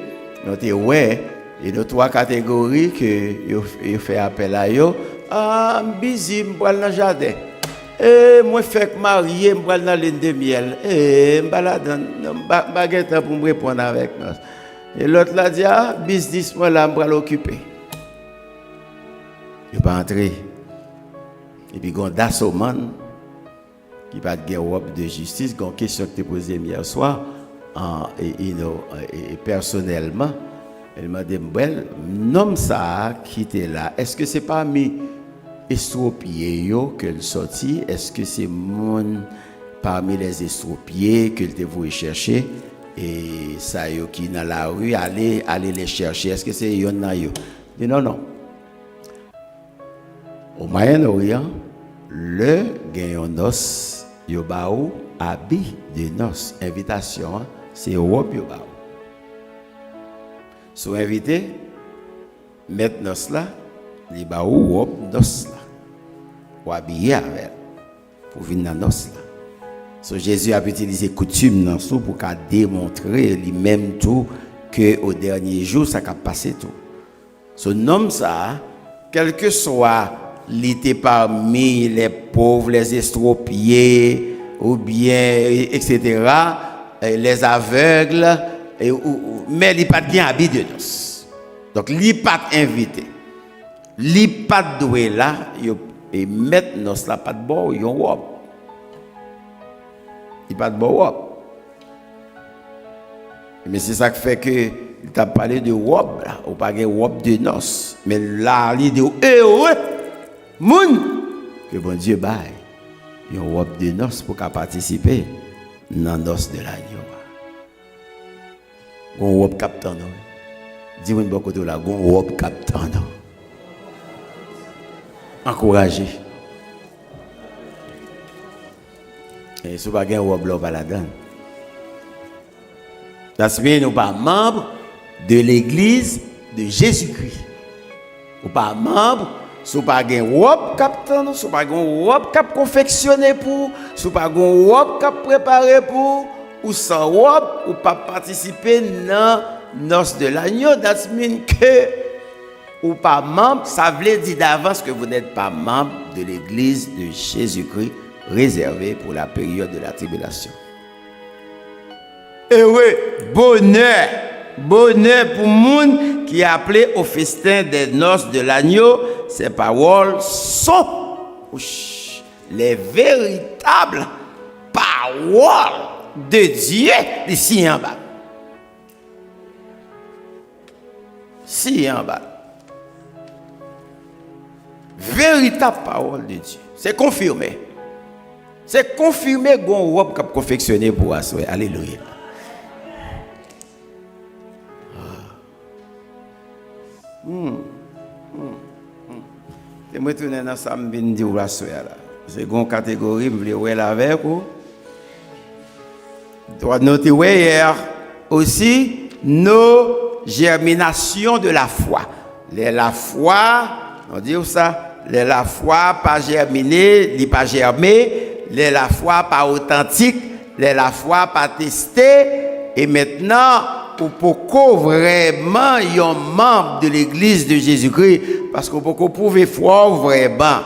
on a dit, ouais, il y a 3 catégories que il fait appel à eux. Ah, busy, je vais dans le jardin. Moi, je fais marier, je vais dans la lune de miel. Je vais temps pour me répondre avec nous. Et l'autre l'a dit, ah, business, moi, là, je vais l'occuper. Je ne vais pas entrer. Et puis, il y a un dassoman qui va te robe de justice. Il y a une question que tu as posée hier soir. Et personnellement, elle m'a dit, nom ça qui était là, est-ce que c'est pas mes estropiés qu'elle sortit? Est-ce que c'est parmi les estropiés qu'elle te voulait chercher? Et ça yo qui dans la rue, aller les chercher. Est-ce que c'est yon na yo? Mais non. Au Moyen-Orient, le gagnant noces, yo baou habit de noces. Invitation, c'est robe yo baou. Si vous invitez, mettre nos là, les baou robe nos là, pour habiller avec, pour venir dans nos là. So Jésus a utilisé coutume dans tout pour démontrer lui-même tout que au dernier jour ça a passé tout. Ce nom ça, quel que soit l'été parmi les pauvres, les estropiés ou bien etc. Les aveugles. Mais il n'y a pas de habit de noces. Donc, il n'y a pas invité. Il n'y a pas de doué là, et mettre noces là, pas de bon, il y a un robe. Il n'y a pas de bon robe. Mais c'est ça qui fait que il t'a parlé de robe là, ou pas de robe de noces. Mais là, il dit heureux, moun, que bon Dieu baille. Il y a une robe de noces pour participer dans les noces de l'agneau. Gon robe captain non. Dis-moi de côté là, gon robe captain non. Encourager. Et si vous pas gen robe là va la donne. Parce que nous pas membre de l'église de Jésus-Christ. Ou pas membre, si vous pas gen robe captain, si vous pas gen robe cap confectionné pour, si vous pas gen robe cap préparé pour ou sans robe, ou pas participer dans noces de l'agneau, ça veut dire que ou pas membre, ça veut dire d'avance que vous n'êtes pas membre de l'église de Jésus-Christ réservée pour la période de la tribulation. Heureux, bonheur pour le monde qui est appelé au festin des noces de l'agneau. Ces paroles sont les véritables paroles de Dieu ici en bas. Si en bas. Véritable parole de Dieu. C'est confirmé. C'est confirmé qu'on robe qui a confectionné pour assurer. Alléluia. Je me tourne dans ça, je me dis là. C'est une catégorie, je voulais avec vous. Doit noter hier aussi nos germinations de la foi. La foi, on dit ça, la foi pas germinée, n'est pas germée, la foi pas authentique, la foi pas testée, et maintenant, pour vraiment un membre de l'église de Jésus-Christ, parce qu'on peut prouver foi vraiment,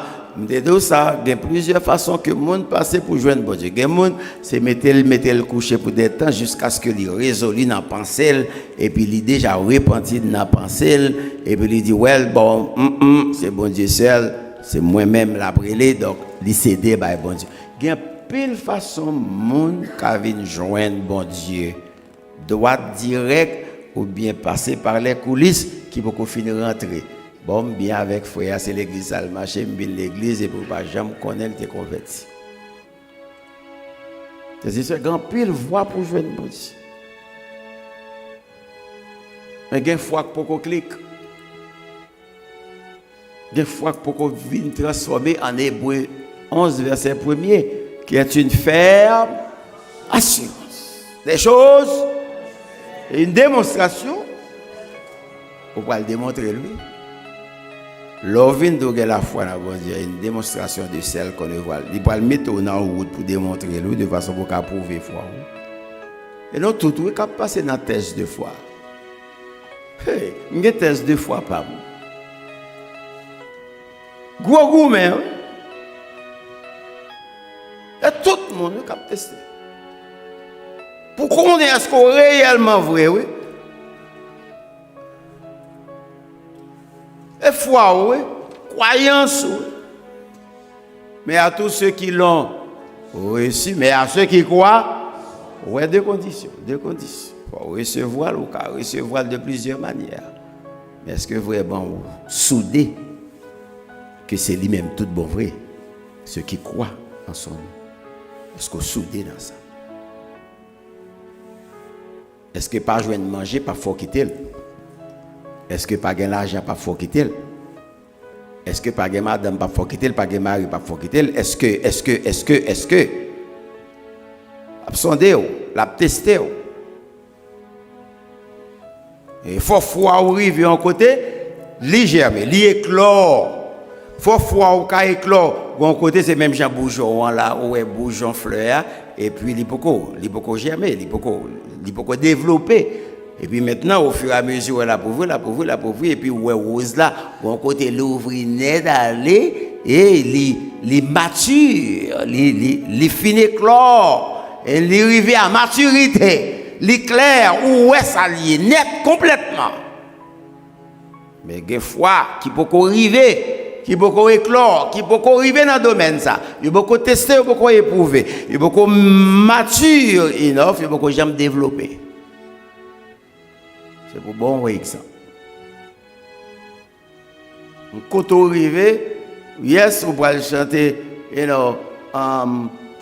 ça, il y a plusieurs façons que le monde passe pour joindre bon Dieu. Il y a des gens, c'est mettre le coucher pour des temps jusqu'à ce que il résolu dans la pensée et puis il déjà repenti dans la pensée et puis il dit ouais bon c'est bon Dieu seul, c'est moi-même l'après donc il cédé par bon Dieu. Il y a pile façon monde qui vient joindre bon Dieu. Droite direct ou bien passer par les coulisses qui peut finir rentrer. Bon, bien avec frère, c'est l'église, ça le marché, bien l'église, et pour pas jamais connaître tes convertis. C'est grand pile voix pour jouer une bonne. Mais il y a une fois que pour clique. Il y a une fois que pour venir transformer en Hébreu 11, verset 1er, qui est une ferme assurance. Des choses, et une démonstration, pour pouvoir le démontrer lui. L'ovine de la foi dans bon Dieu, une démonstration de celle qu'on voit. Il va le mettre en route pour démontrer lui de façon pour qu'il prouve la foi. Et non, tout est capable de passer dans la test de foi. Hey, il y a une test de foi pas bon. Gros gourmet. Et tout le monde est capable de tester. Pour qu'on ait est-ce qu'on est réellement vrai, oui. Et foi, oui. Croyance, oui. Mais à tous ceux qui l'ont reçu, mais à ceux qui croient, oui, deux conditions. Pour recevoir, ou qu'à recevoir de plusieurs manières. Mais est-ce que vraiment vous soudez que c'est lui-même tout bon vrai? Ceux qui croient en son nom. Est-ce que vous soudez dans ça? Est-ce que pas joindre manger, pas faut quitter? Est-ce que pas gagner l'argent, pas faut quitter? Est-ce que pas gagner madame, pas faut quitter? Pas gagner mari, pas faut quitter? Est-ce que absondez, la tester? Il faut foi ou arriver en côté, li germer, li éclore. Faut foi ou ka éclore. En côté c'est même Jean Bourgeon là, ou est bourgeon fleur et puis il peut germer, il peut développer. Et puis maintenant, au fur et à mesure, la pauvre, et puis ouais, rose là, bon côté l'ouvrir net d'aller, et les mature, les finit clore, et les arriver à maturité, les clair, ou ouais, ça lié net complètement. Mais des fois, qui peut arriver, qui peut éclore, qui peut arriver dans le domaine ça, il peut tester, il peut éprouver, il peut mature, il peut jamais développer. C'est pour bon exemple. Quand on arrive, yes, on va chanter,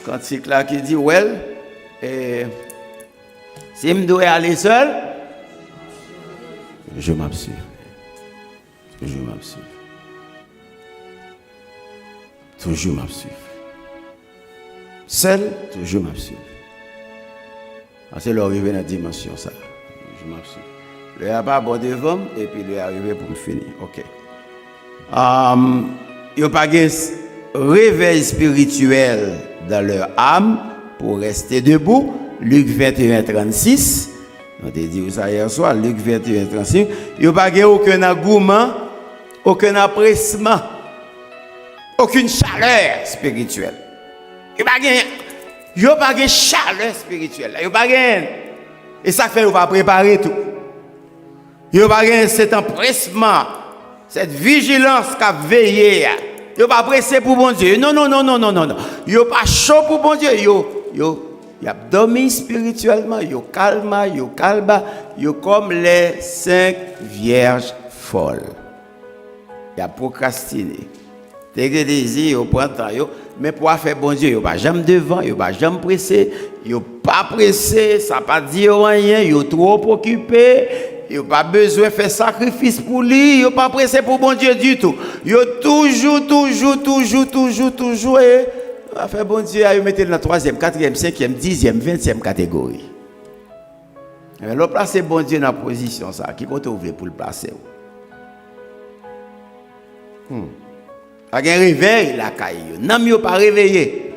cantique là qui dit, well, si je dois aller seul, je m'absure. Toujours m'absure. Seul, toujours m'absure. C'est l'arrivée dans la dimension ça. Je m'absure. Le n'y a pas bon devant et puis le arrivé pour me finir. OK. Il n'y a pas de réveil spirituel dans leur âme pour rester debout. Luc 21, 36. On t'a dit ça hier soir. Luc 21, 36. Il n'y a pas aucun engouement, aucun appressement, aucune chaleur spirituelle. Il n'y a pas de chaleur spirituelle. Il n'y a pas de... Et ça fait qu'on va préparer tout. Il n'y a pas cet empressement, cette vigilance qu'a veillé. Il n'y a pas pressé pour bon Dieu. Non. Il n'y a pas chaud pour bon Dieu. Il a dormi spirituellement. Il y a calme. Il y a comme les 5 vierges folles. Il a procrastiné. T'es que désir, il prend temps. Mais pour faire bon Dieu, il n'y a pas jamais devant, il n'y a pas jamais pressé. Il n'y a pas pressé, ça ne pas dire rien. Il est trop occupé. Il n'y a pas besoin de faire sacrifice pour lui. Il n'y a pas pressé pour bon Dieu du tout. Il y a toujours. Et à faire bon Dieu, il mettre dans la 3e, 4e, 5e, 10e, 20e catégorie. Mais le placer bon Dieu dans la position, ça, qui compte ouvrir pour le placer. Avec un réveil, la caille. Non, mais pas réveillé.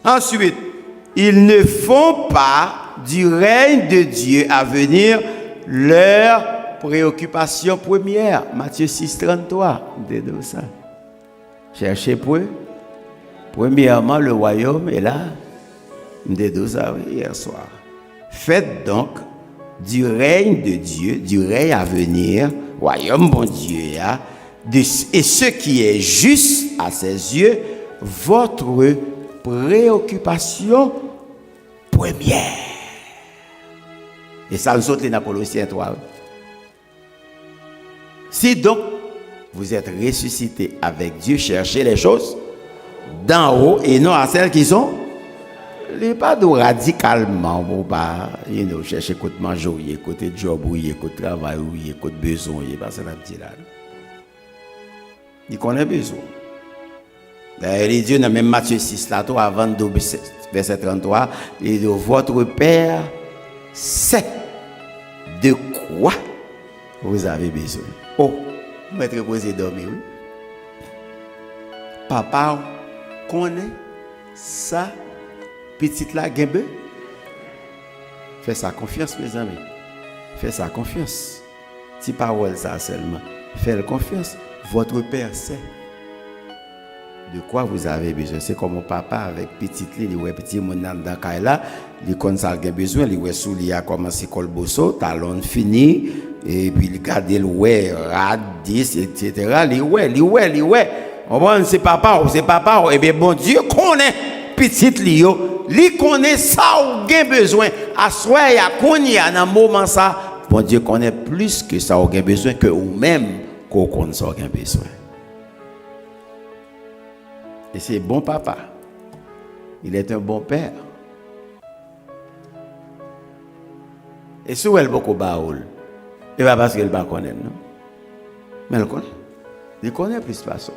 Ensuite, ils ne font pas du règne de Dieu à venir leur préoccupation première. Matthieu 6, 33. Ça. Cherchez pour eux. Premièrement, le royaume est là. Des 12 hier soir. Faites donc du règne de Dieu, du règne à venir, royaume bon Dieu, et ce qui est juste à ses yeux, votre préoccupation première. Et ça nous autres, les Apollonciens 3. Si donc vous êtes ressuscités avec Dieu, cherchez les choses d'en haut et non à celles qui sont. Il n'est pas de radicalement, bon, bah, chercher côté manger, côté job, côté travail, côté besoin, parce que c'est un petit là. Il connaît besoin. Les dieux dans même Matthieu 6, là, avant 22, verset 33, il dit votre Père sait de quoi vous avez besoin. Oh, vous m'êtes reposé dormir, oui. Papa connaît ça, petite là, Gembe. Fais ça confiance, mes amis. Fais ça confiance. Si parole ça seulement. Fais confiance. Votre Père sait de quoi vous avez besoin. C'est comme mon papa avec petite lit, il petit mon dans là, il connaît ça a besoin, il sous il a commencé col bosso, talon fini et puis il garde le ouais radis etc. Il ouais. On va c'est papa et bien bon Dieu connaît petite li yo, il connaît ça ou gain besoin. À soir ya konya dans moment ça, bon Dieu connaît plus que ça ou gain besoin que ou même qu'on connaît ça ou gain besoin. Et c'est bon papa. Il est un bon père. Et si elle beaucoup baoul, et pas parce qu'elle ne connaît non. Mais elle connaît. Il connaît plus de façon.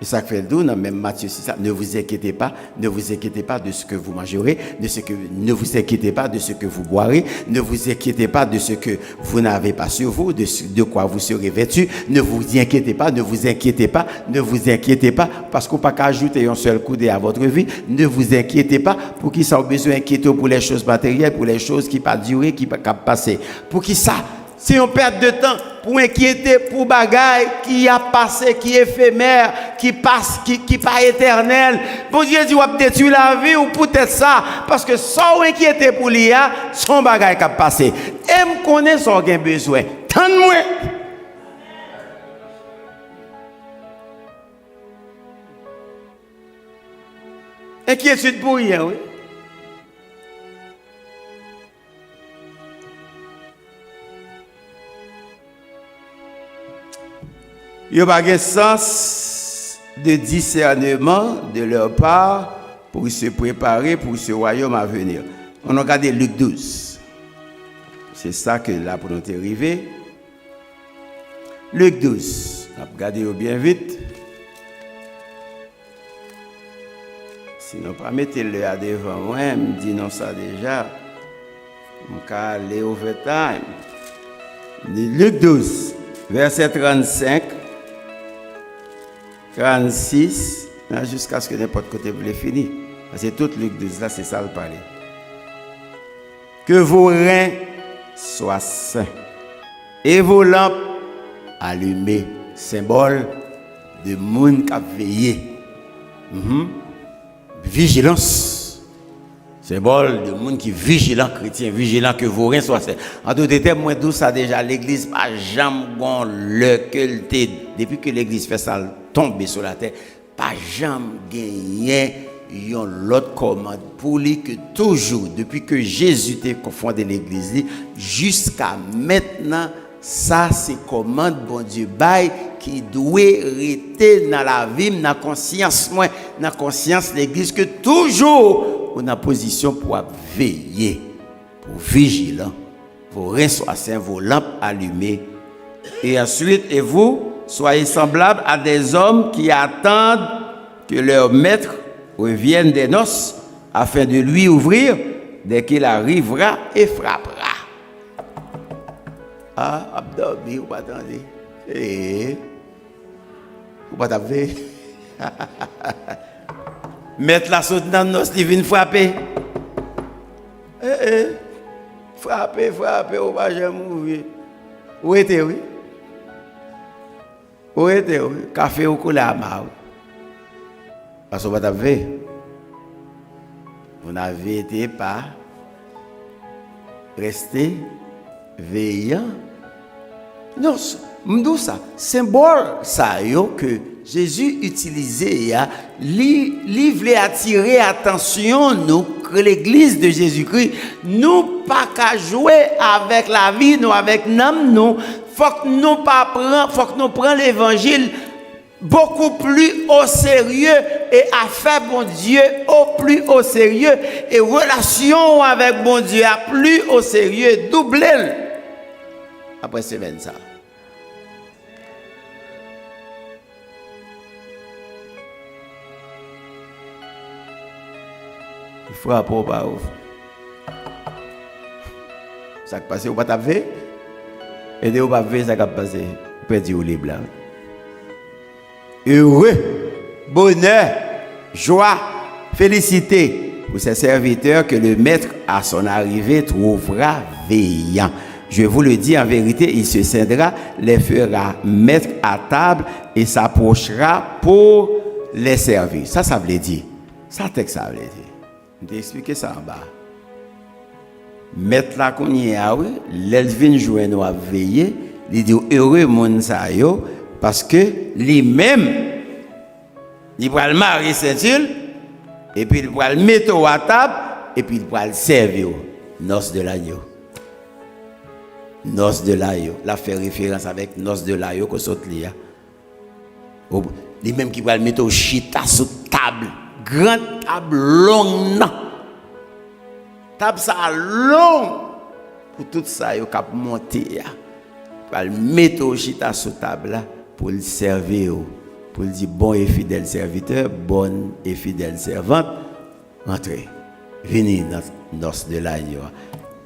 Et ça fait d'où dans même Matthieu 6, ne vous inquiétez pas de ce que vous mangerez, ne vous inquiétez pas de ce que vous boirez, ne vous inquiétez pas de ce que vous n'avez pas sur vous, de quoi vous serez vêtus, ne vous inquiétez pas, parce qu'on ne peut pas ajouter un seul coup à votre vie, ne vous inquiétez pas, pour qui ça a besoin d'inquiéter pour les choses matérielles, pour les choses qui ne peuvent pas durer, qui ne peuvent pas passer. Pour qui ça? Si on perd de temps pour inquiéter pour bagaille qui a passé, qui est éphémère, qui passe, qui pas éternel. Bon Dieu dit, on va détruire la vie ou peut-être ça. Parce que sans inquiéter pour l'IA, son bagaille qui a passé. Et me connaît son gain besoin. Tande-moi. Inquiétude pour rien, oui. Il n'y a pas de sens de discernement de leur part pour se préparer pour ce royaume à venir. On a regardé Luc 12. C'est ça que là pour nous arriver. Luc 12. On va regarder bien vite. Sinon, pas mettez-le à devant moi. Je me dis non ça déjà. On va aller overtime. Luc 12, verset 35. 46, jusqu'à ce que n'importe côté vous l'ayez fini. Parce que tout Luc 12, là, c'est ça le parler. Que vos reins soient sains et vos lampes allumées, symbole de monde qui a veillé. Vigilance, symbole de monde qui est vigilant, chrétien, vigilant, que vos reins soient sains. En tout cas, moi, tout ça déjà, l'église pas jamais le que depuis que l'église fait ça, tomber sur la terre, pas jamais gagné l'autre commande pour lui que toujours, depuis que Jésus a fondé l'église, jusqu'à maintenant, ça c'est commande, bon Dieu, bail qui doit rester dans la vie, dans la conscience, moi, dans la conscience de l'église, que toujours on a position pour veiller, pour vigilant, pour rester à saint, vos lampes allumées, et ensuite, et vous, soyez semblables à des hommes qui attendent que leur maître revienne des noces afin de lui ouvrir dès qu'il arrivera et frappera. Ah, abdormi, vous attendez. Vous pas t'appeler. Maître la saute dans nos il vient frapper. Frapper, on va jamais ouvrir. Où était, oui? Où était café au cola ma. Parce que vous avez vous n'avez été pas resté veillant. Non, m'dou ça, symbole ça yo que Jésus utilisait li voulait attirer attention nous que l'église de Jésus-Christ nous pas qu'à jouer avec la vie nous avec nous faut que nous prenions l'évangile beaucoup plus au sérieux et à faire bon Dieu au plus au sérieux et relation avec bon Dieu à plus au sérieux doubler après semaine ça. Il faut apprendre par où. Ça qui passe, vous pas taper. Et de vous pas ver ça qui passe. Vous pouvez dire les blancs. Heureux, bonheur, joie, félicité pour ces serviteurs que le maître à son arrivée trouvera veillant. Je vous le dis en vérité, il se scindra, les fera mettre à table et s'approchera pour les servir. Ça veut dire. Ça texte ça veut dire. Je vais expliquer ça en bas. Mettre la qu'on y a, oui, l'elvin jouer nous à veiller, il dit heureux mon sa yo, parce que lui-même, il va le marier ceinture, et puis il va le mettre à table, et puis il va le servir. Noce de l'agneau. Noce de l'agneau. La fait référence avec noce de l'agneau que saute là. Lui-même qui va le mettre au chita sur table. Grande table longue. Table ça long. Pour tout ça, il va monter. Il va le mettre au chita sur table là pour le servir. Pour le dire bon et fidèle serviteur, bonne et fidèle servante. Entrez. Venez dans noce de l'agneau.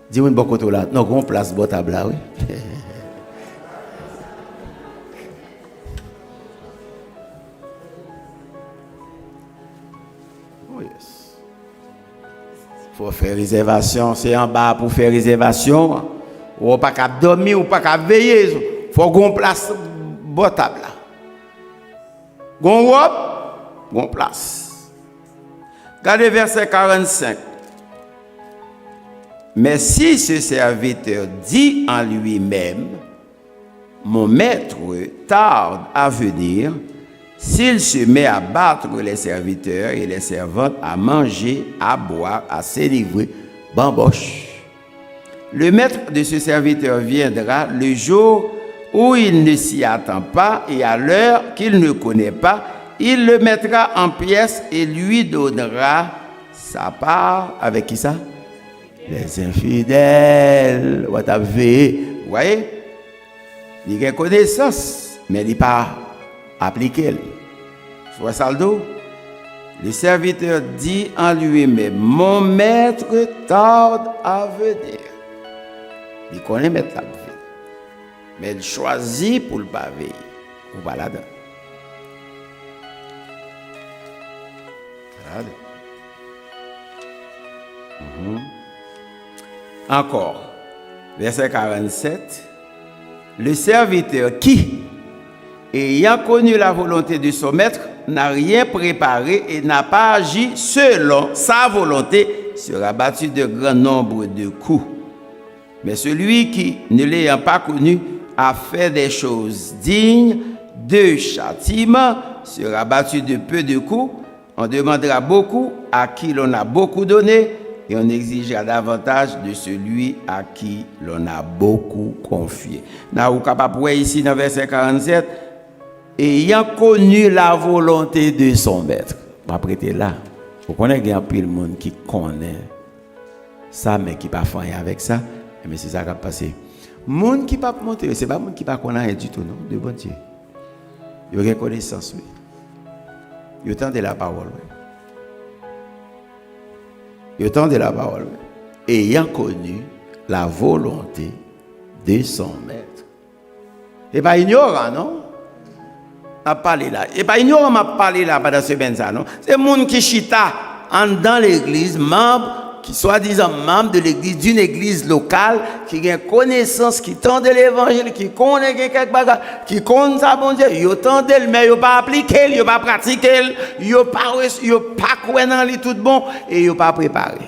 Dis-moi bon côté là, non, on place bon table là, oui. Oh yes. Faut faire réservation, c'est en bas pour faire réservation. Ou pas qu'à dormir ou pas qu'à veiller, faut qu'on place bon table là. Gon place. Regardez verset 45. Mais si ce serviteur dit en lui-même, mon maître tarde à venir, s'il se met à battre les serviteurs et les servantes, à manger, à boire, à s'élivrer, bamboche. Le maître de ce serviteur viendra le jour où il ne s'y attend pas et à l'heure qu'il ne connaît pas, il le mettra en pièces et lui donnera sa part. Avec qui ça? Les infidèles, vous voyez, il a connaissance, mais il n'a pas appliqué. Soit saldo, le serviteur dit en lui-même, mon maître tarde à venir. Il connaît maître à venir, mais il choisit pour le pas veiller. On va là-dedans. Encore, verset 47, le serviteur qui, ayant connu la volonté de son maître, n'a rien préparé et n'a pas agi selon sa volonté, sera battu de grand nombre de coups. Mais celui qui, ne l'ayant pas connu, a fait des choses dignes de châtiment, sera battu de peu de coups. On demandera beaucoup à qui l'on a beaucoup donné, et on exigera davantage de celui à qui l'on a beaucoup confié. Nous sommes capables de voir ici dans verset 47, ayant connu la volonté de son maître. On va prêter là. Vous connaissez qu'il y a un peu de monde qui connaît ça, mais qui ne peut pas faire avec ça. Mais c'est ça qui va passer. Le monde qui ne peut pas monter, ce n'est pas le monde qui ne peut pas connaître du tout, non, de bon Dieu. Il y a une connaissance, oui. Il y a tant de la parole, oui. Il temps de la parole, ayant connu la volonté de son maître. Et pas ignorant, non? A parlé là. Et pas ignorant m'a parlé là pendant ce semaine ça, non? C'est monde qui chita en dans l'église, membre qui soi-disant membre de l'église, d'une église locale, qui a connaissance, qui tend de l'évangile, qui connaît quelque bagages, qui connaît ça, bon Dieu, ils tendent, mais ils pas appliqué, ils pas pratiqué, ils pas croire dans lui tout bon, et ils pas préparé.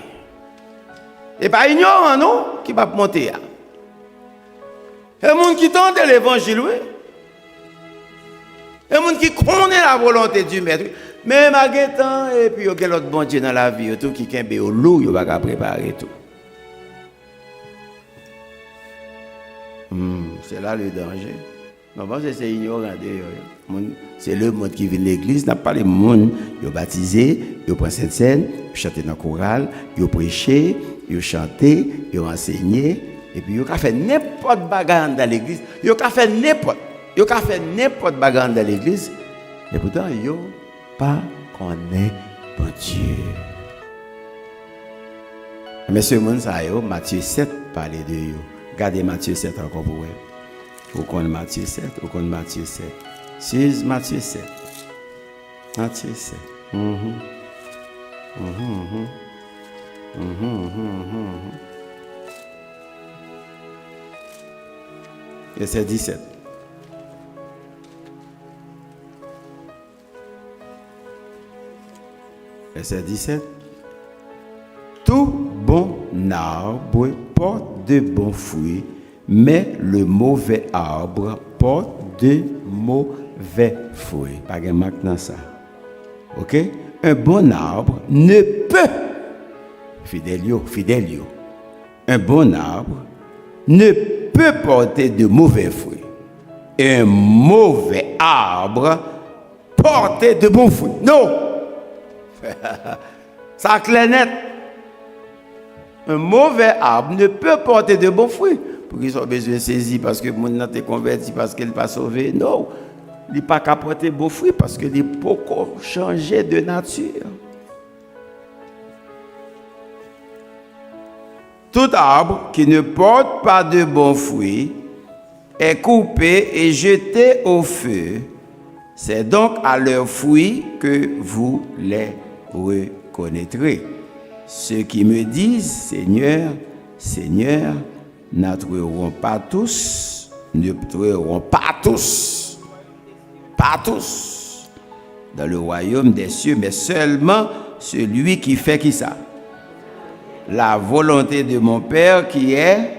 Et pas ignorant, non, qui va monter. Et le monde qui tend de l'évangile, oui. Et le monde qui connaît la volonté du maître. Mais malgré temps, et puis il y a l'autre bon Dieu dans la vie, tout qui est au loup, il va préparer tout. C'est là le danger. Non, c'est ignorant d'ailleurs. C'est le monde qui vient de l'église, n'a pas les monde, ils ont baptisé, ils ont pris cette scène, ils ont chanté dans le choral, ils ont prêché, ils ont chanté, ils ont enseigné, et puis ils ont fait n'importe bagarre dans l'église, ils ont fait n'importe bagarre dans l'église, et pourtant ils n'ont pas connaît bon Dieu. Mais ce monde, ça y est, Matthieu 7 parlait de eux. Regardez Matthieu 7 encore pour vous. Vous connaissez Matthieu 7, vous connaissez Matthieu 7. C'est Matthieu 7. Matthieu 7. Et c'est 17. Verset 17. Tout bon arbre porte de bons fruits, mais le mauvais arbre porte de mauvais fruits. Pas de marque dans ça. Ok? Un bon arbre ne peut, fidèle, un bon arbre ne peut porter de mauvais fruits. Et un mauvais arbre porter de bons fruits. Non! Ça clair net. Un mauvais arbre ne peut porter de bons fruits. Pour qu'ils soient besoin de saisir parce que mon n'a été converti parce qu'il n'est pas sauvé. Non. Il n'est pas qu'à porter de bons fruits parce qu'il est beaucoup changé de nature. Tout arbre qui ne porte pas de bons fruits est coupé et jeté au feu. C'est donc à leurs fruits que vous les reconnaîtrez. Ceux qui me disent Seigneur, Seigneur, n'entreront pas tous dans le royaume des cieux, mais seulement celui qui fait qui ça? La volonté de mon Père qui est.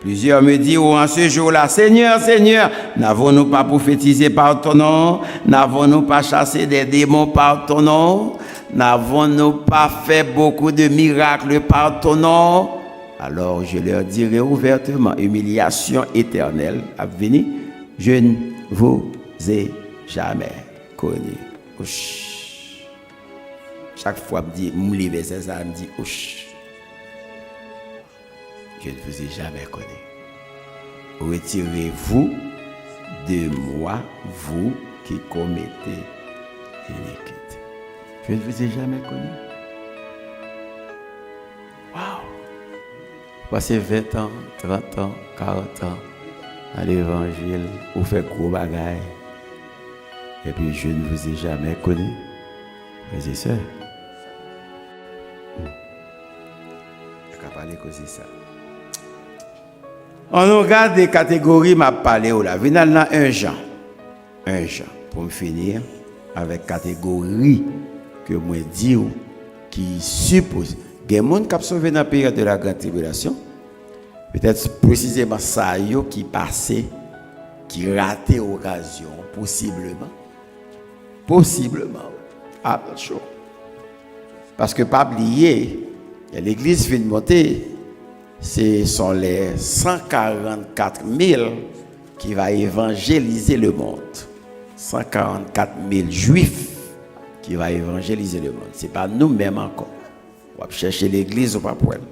Plusieurs me diront en ce jour-là, Seigneur, Seigneur, n'avons-nous pas prophétisé par ton nom? N'avons-nous pas chassé des démons par ton nom? N'avons-nous pas fait beaucoup de miracles par ton nom? Alors je leur dirai ouvertement, humiliation éternelle à venir, je ne vous ai jamais connu. Ouch. Chaque fois que je me livre, ça me dit, ouch. Je ne vous ai jamais connu. Retirez-vous de moi, vous qui commettez l'iniquité. Je ne vous ai jamais connu. Waouh! Passez 20 ans, 30 ans, 40 ans à l'évangile, vous faites gros bagaille. Et puis je ne vous ai jamais connu. Frères et sœurs. Je ne vais pas parler comme ça. On regarde des catégories, m'a parlé là. Venez dans un Jean, pour me finir avec catégorie que moi dis qui suppose. Il y a des gens qui sont sauvés dans la période de la grande tribulation. Peut-être précisément ça qui passait, qui ratait l'occasion, possiblement. Attention. Parce que pas oublier, l'église vient de monter. Ce sont les 144 000 qui vont évangéliser le monde. 144 000 juifs qui vont évangéliser le monde. Ce n'est pas nous-mêmes encore. On va chercher l'église ou pas pour elle.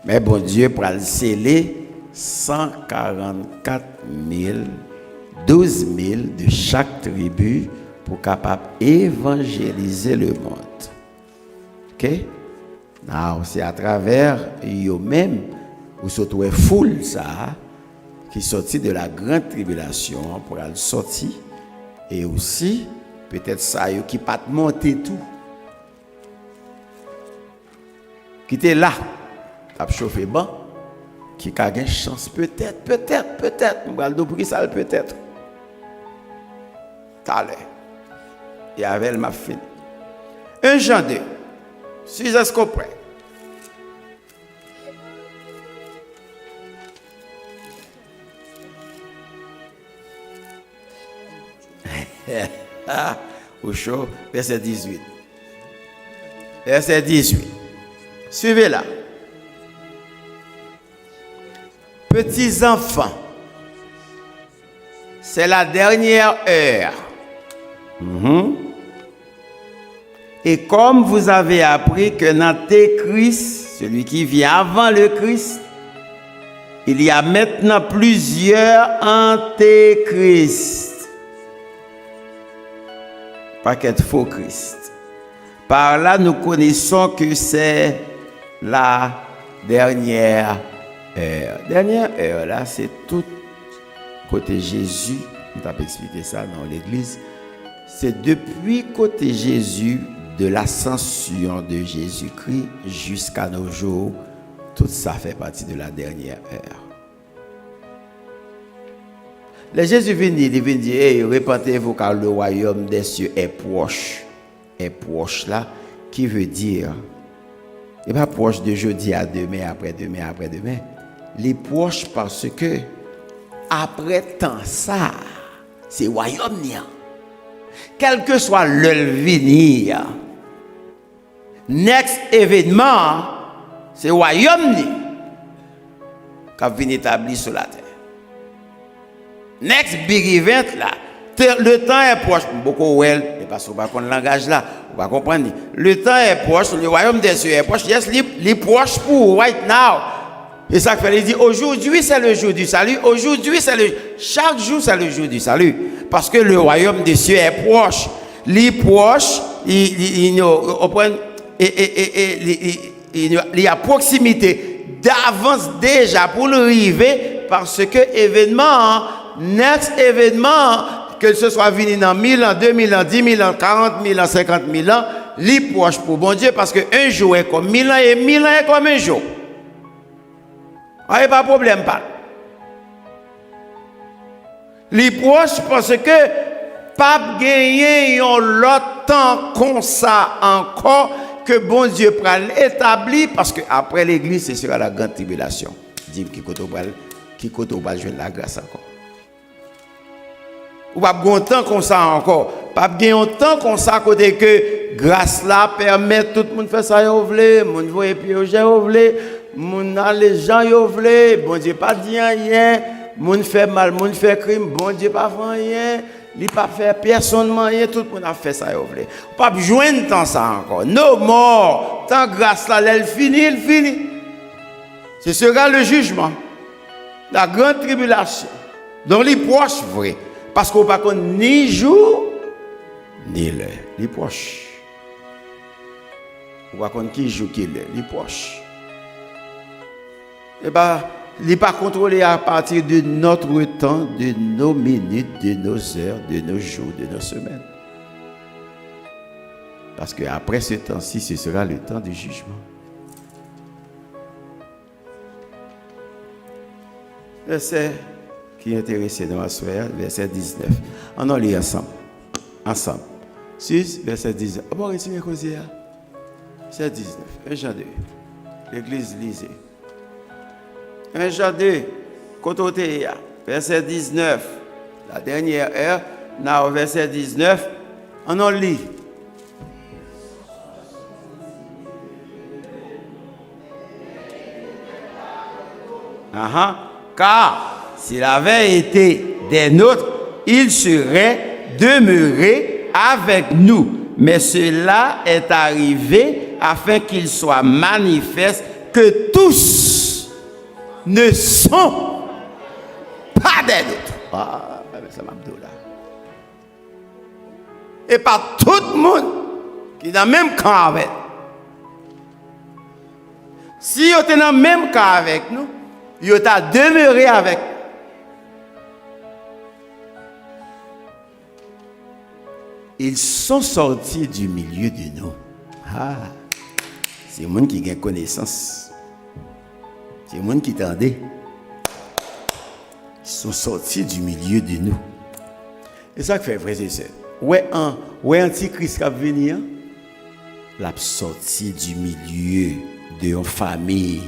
Mais bon Dieu pour le sceller 144 000, 12 000 de chaque tribu pour capable évangéliser le monde. OK? Non, c'est à travers eux-mêmes où se trouve foule ça qui sortit de la grande tribulation pour aller sortir et aussi peut-être ça qui pas monter tout. qui était là, qui a chauffé bon, qui a une chance peut-être, nous allons pour ça peut-être. T'allais. Et avec elle m'a fini. 1 Jean 2. Si est-ce qu'on prêt? Au chaud, verset 18. Verset 18. Suivez là. Petits enfants, c'est la dernière heure. Et comme vous avez appris que l'Antéchrist, celui qui vient avant le Christ, il y a maintenant plusieurs antéchrists. Pas qu'être faux Christ. Par là, nous connaissons que c'est la dernière heure. Dernière heure, là, c'est tout côté Jésus. On t'a expliqué ça dans l'église. C'est depuis côté Jésus, de l'ascension de Jésus-Christ jusqu'à nos jours, tout ça fait partie de la dernière heure. Le Jésus vient dire, hey, répentez-vous car le royaume des cieux est proche. Est proche là, qui veut dire, il n'est pas proche de jeudi à demain, après-demain, après-demain. Il est proche parce que, après tant ça, c'est royaume niant. Quel que soit le venir, next événement, c'est royaume ni qui vient établi sur la terre. Next big event là, le temps est proche. Beaucoup well, mais parce qu'on va comprendre le langage là, on va comprendre. Le temps est proche, le royaume des cieux est proche. Yes, il est proche pour right now. Et ça fait, il dit aujourd'hui c'est le jour du salut. Aujourd'hui c'est chaque jour c'est le jour du salut, parce que le royaume des cieux est proche. Il est proche, il y a proximité d'avance déjà pour l'arrivée, parce que événement, next événement, que ce soit venu dans 1000 ans, 2000 ans, 10 000 ans, 40 000 ans, 50 000 ans, il est proche pour bon Dieu, parce qu'un jour est comme 1000 ans et 1000 ans est comme un jour. Il n'y a pas de problème. Il est proche parce que pas gagner l'autre temps comme ça encore que bon Dieu prend l'établi, parce que après l'église ce sera la grande tribulation. Dis qui côté va jouer la grâce encore. Ou pas bon temps comme ça encore. Pas gagner temps comme ça côté que grâce là permet tout le monde faire ça yo vle, monde voyer puis yo vle, monde a les gens yo vle, bon Dieu pas dit rien, monde fait mal, monde fait crime, bon Dieu pas fait rien. Il pas fait personne rien, tout le monde a fait ça. Pas joindre tant ça encore. No more. Tant grâce là, elle finit, il finit. Ce sera le jugement. La grande tribulation. Donc, il est proche, vrai. Parce qu'on ne connaît pas ni jour, ni l'heure. Il est proche. On ne connaît pas qui jour, qui l'heure. Il est proche. Et bien, il n'est pas contrôlé à partir de notre temps, de nos minutes, de nos heures, de nos jours, de nos semaines. Parce qu'après ce temps-ci, ce sera le temps du jugement. Verset qui est intéressé dans la soirée, verset 19. On en lit ensemble. Ensemble. 6, verset 19. On va retirer causer. Verset 19. 1 Jean 2. L'église lisée. 1 Jean 2, côté verset 19, la dernière heure, now verset 19, on en lit. Car s'il avait été des nôtres, il serait demeuré avec nous. Mais cela est arrivé afin qu'il soit manifeste que tous ne sont pas des nôtres. Ah, ça m'a dit là. Et pas tout le monde qui est dans le même camp avec. Si vous êtes dans le même camp avec nous, vous êtes demeuré avec nous. Ils sont sortis du milieu de nous. Ah, C'est les gens qui ont connaissance. C'est les gens qui tendaient. Ils sont sortis du milieu de nous. Et ça que fait frère et sœur. Ouais, Antichrist qui va venir, l'a sorti du milieu de une famille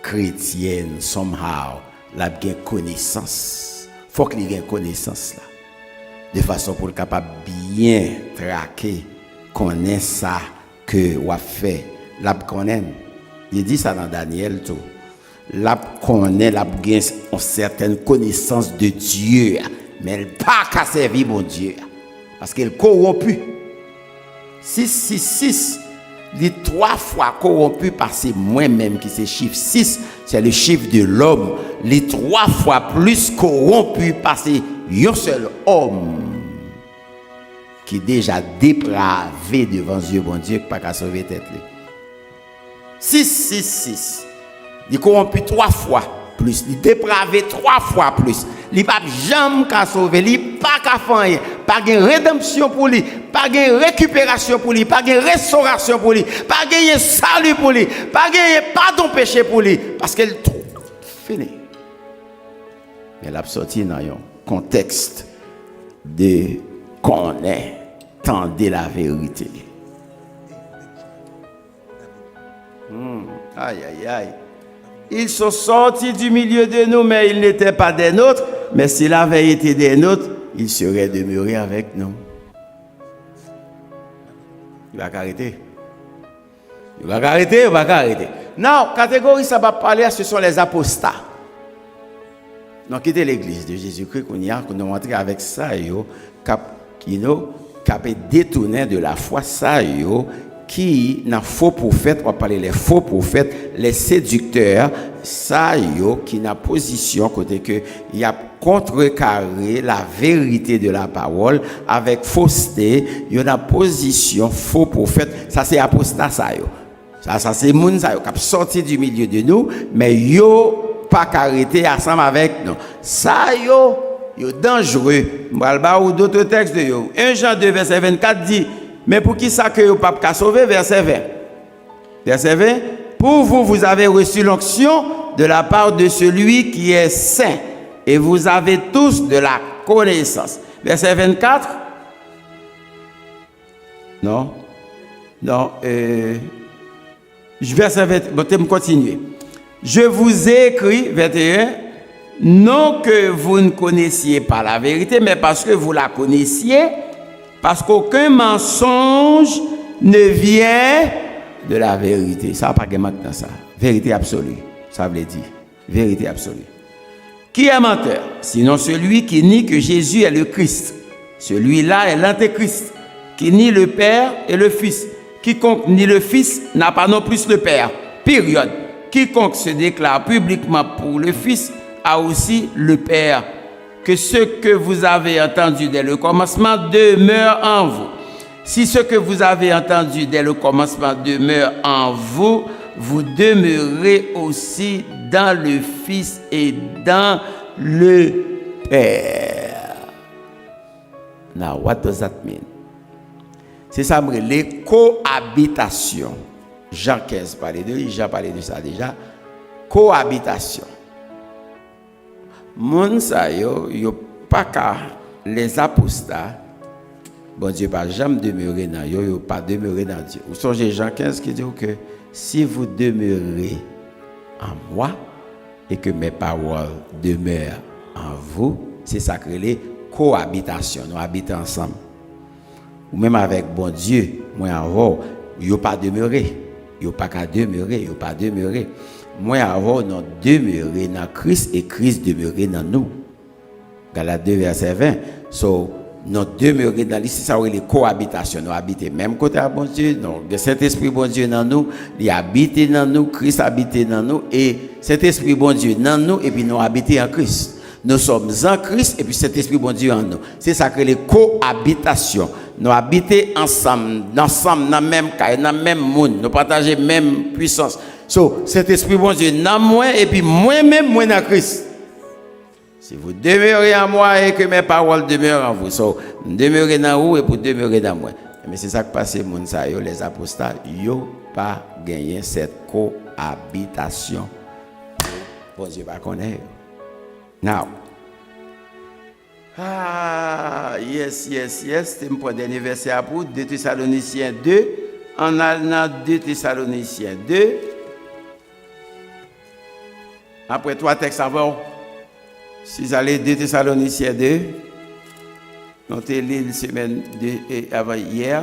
chrétienne, somehow, l'a bien connaissance. Faut qu'il ait connaissance là. De façon pour le capable bien traquer, connaître ça que ou a fait. L'a connaît. Il dit ça dans Daniel tout. L'a connaît, l'a bien une certaine connaissance de Dieu. Mais elle n'a pas qu'à servir mon Dieu. Parce qu'elle est corrompue. 666, il est 3 fois corrompu par c'est moi-même qui c'est chiffre 6. C'est le chiffre de l'homme. Il est 3 fois plus corrompu par c'est un seul homme qui est déjà dépravé devant Dieu, bon Dieu, qui n'a pas qu'à sauver tête. 666. Il est corrompu 3 fois plus. Il est dépravé 3 fois plus. Il n'a pas jamais qu'à sauver. Il n'a pas qu'à faire rien. Pas de rédemption pour lui. Pas de récupération pour lui. Pas de restauration pour lui. Pas de salut pour lui. Pas de pardon péché pour lui. Parce qu'elle trouve. Fini. Elle a sorti dans un contexte de connaître, tendez la vérité. Aïe, aïe, aïe. Ils sont sortis du milieu de nous, mais ils n'étaient pas des nôtres. Mais s'ils avaient été des nôtres, ils seraient demeurés avec nous. Il va arrêter. Il va arrêter, il va arrêter. Non, catégorie, ça va parler, ce sont les apostats. Donc, quittez l'église de Jésus-Christ, qu'on a montré avec ça, qui détourné de la foi, ça, qui n'a faux prophètes, on va parler les faux prophètes, les séducteurs, ça qui n'a position côté que il y a contrecarré la vérité de la parole avec fausseté, il y a une position faux prophète, ça c'est apostat ça ça c'est moun ça qui sorti du milieu de nous, mais yo pas arrêté ensemble avec nous. Ça yo dangereux. M'balba ou d'autres textes de yo. 1 Jean 2 verset 24 dit mais pour qui ça que vous ne pouvez pas sauver, verset 20. Verset 20. Pour vous, vous avez reçu l'onction de la part de celui qui est saint. Et vous avez tous de la connaissance. Verset 24. Non. Non. Verset 20. Bon, je vais continuer. Je vous ai écrit, 21, non que vous ne connaissiez pas la vérité, mais parce que vous la connaissiez. Parce qu'aucun mensonge ne vient de la vérité. Ça n'a pas de manque dans ça. Vérité absolue. Ça veut dire. Vérité absolue. Qui est menteur? Sinon celui qui nie que Jésus est le Christ. Celui-là est l'antéchrist. Qui nie le Père et le Fils. Quiconque nie le Fils n'a pas non plus le Père. Période. Quiconque se déclare publiquement pour le Fils a aussi le Père. Que ce que vous avez entendu dès le commencement demeure en vous. Si ce que vous avez entendu dès le commencement demeure en vous, vous demeurez aussi dans le Fils et dans le Père. Now, what does that mean? C'est ça, les cohabitations. Jean 15 parlait de lui, Jean parlait de ça déjà. Cohabitation. Moun sa yo pas qu'à les apostats. Bon Dieu pas jamais demeurer dans yo pas demeurer dans Dieu. Vous songez Jean 15 qui dit que si vous demeurez en moi et que mes paroles demeurent en vous, c'est ça que les cohabitation, nous habitons ensemble. Ou même avec bon Dieu, moi avant, yo pas demeurer, yo pas qu'à demeurer, yo pas demeurer. Moi avant nous demeurer dans Christ et Christ demeurer dans nous. Galates 2 verset 20. So nous demeurer dans lui, c'est ça les cohabitations, nous habiter même côté à bon Dieu, donc le Saint-Esprit bon Dieu dans nous, il habite dans nous, Christ habite dans nous et Saint-Esprit bon Dieu dans nous et puis nous habiter en Christ. Nous sommes en Christ et puis Saint-Esprit bon Dieu en nous. C'est ça que les cohabitations. Nous habiter ensemble dans le même cas, dans le même monde, nous partager la même puissance. So, Saint-Esprit bon Dieu dans moi et puis moi-même moi dans Christ. Si vous demeurez en moi et que mes paroles demeurent en vous, so, demeurez dans vous et vous demeurez dans moi. Mais c'est ça que passe les apostats, yo pas gagner cette cohabitation. Bon Dieu pas connaître. Now. Ah, yes. C'est mon dernier verset à pour 2 Thessaloniciens 2. En allant 2 Thessaloniciens 2. Après 3 textes avant. Si vous allez 2 Thessaloniciens 2. On t'a lu la semaine avant hier.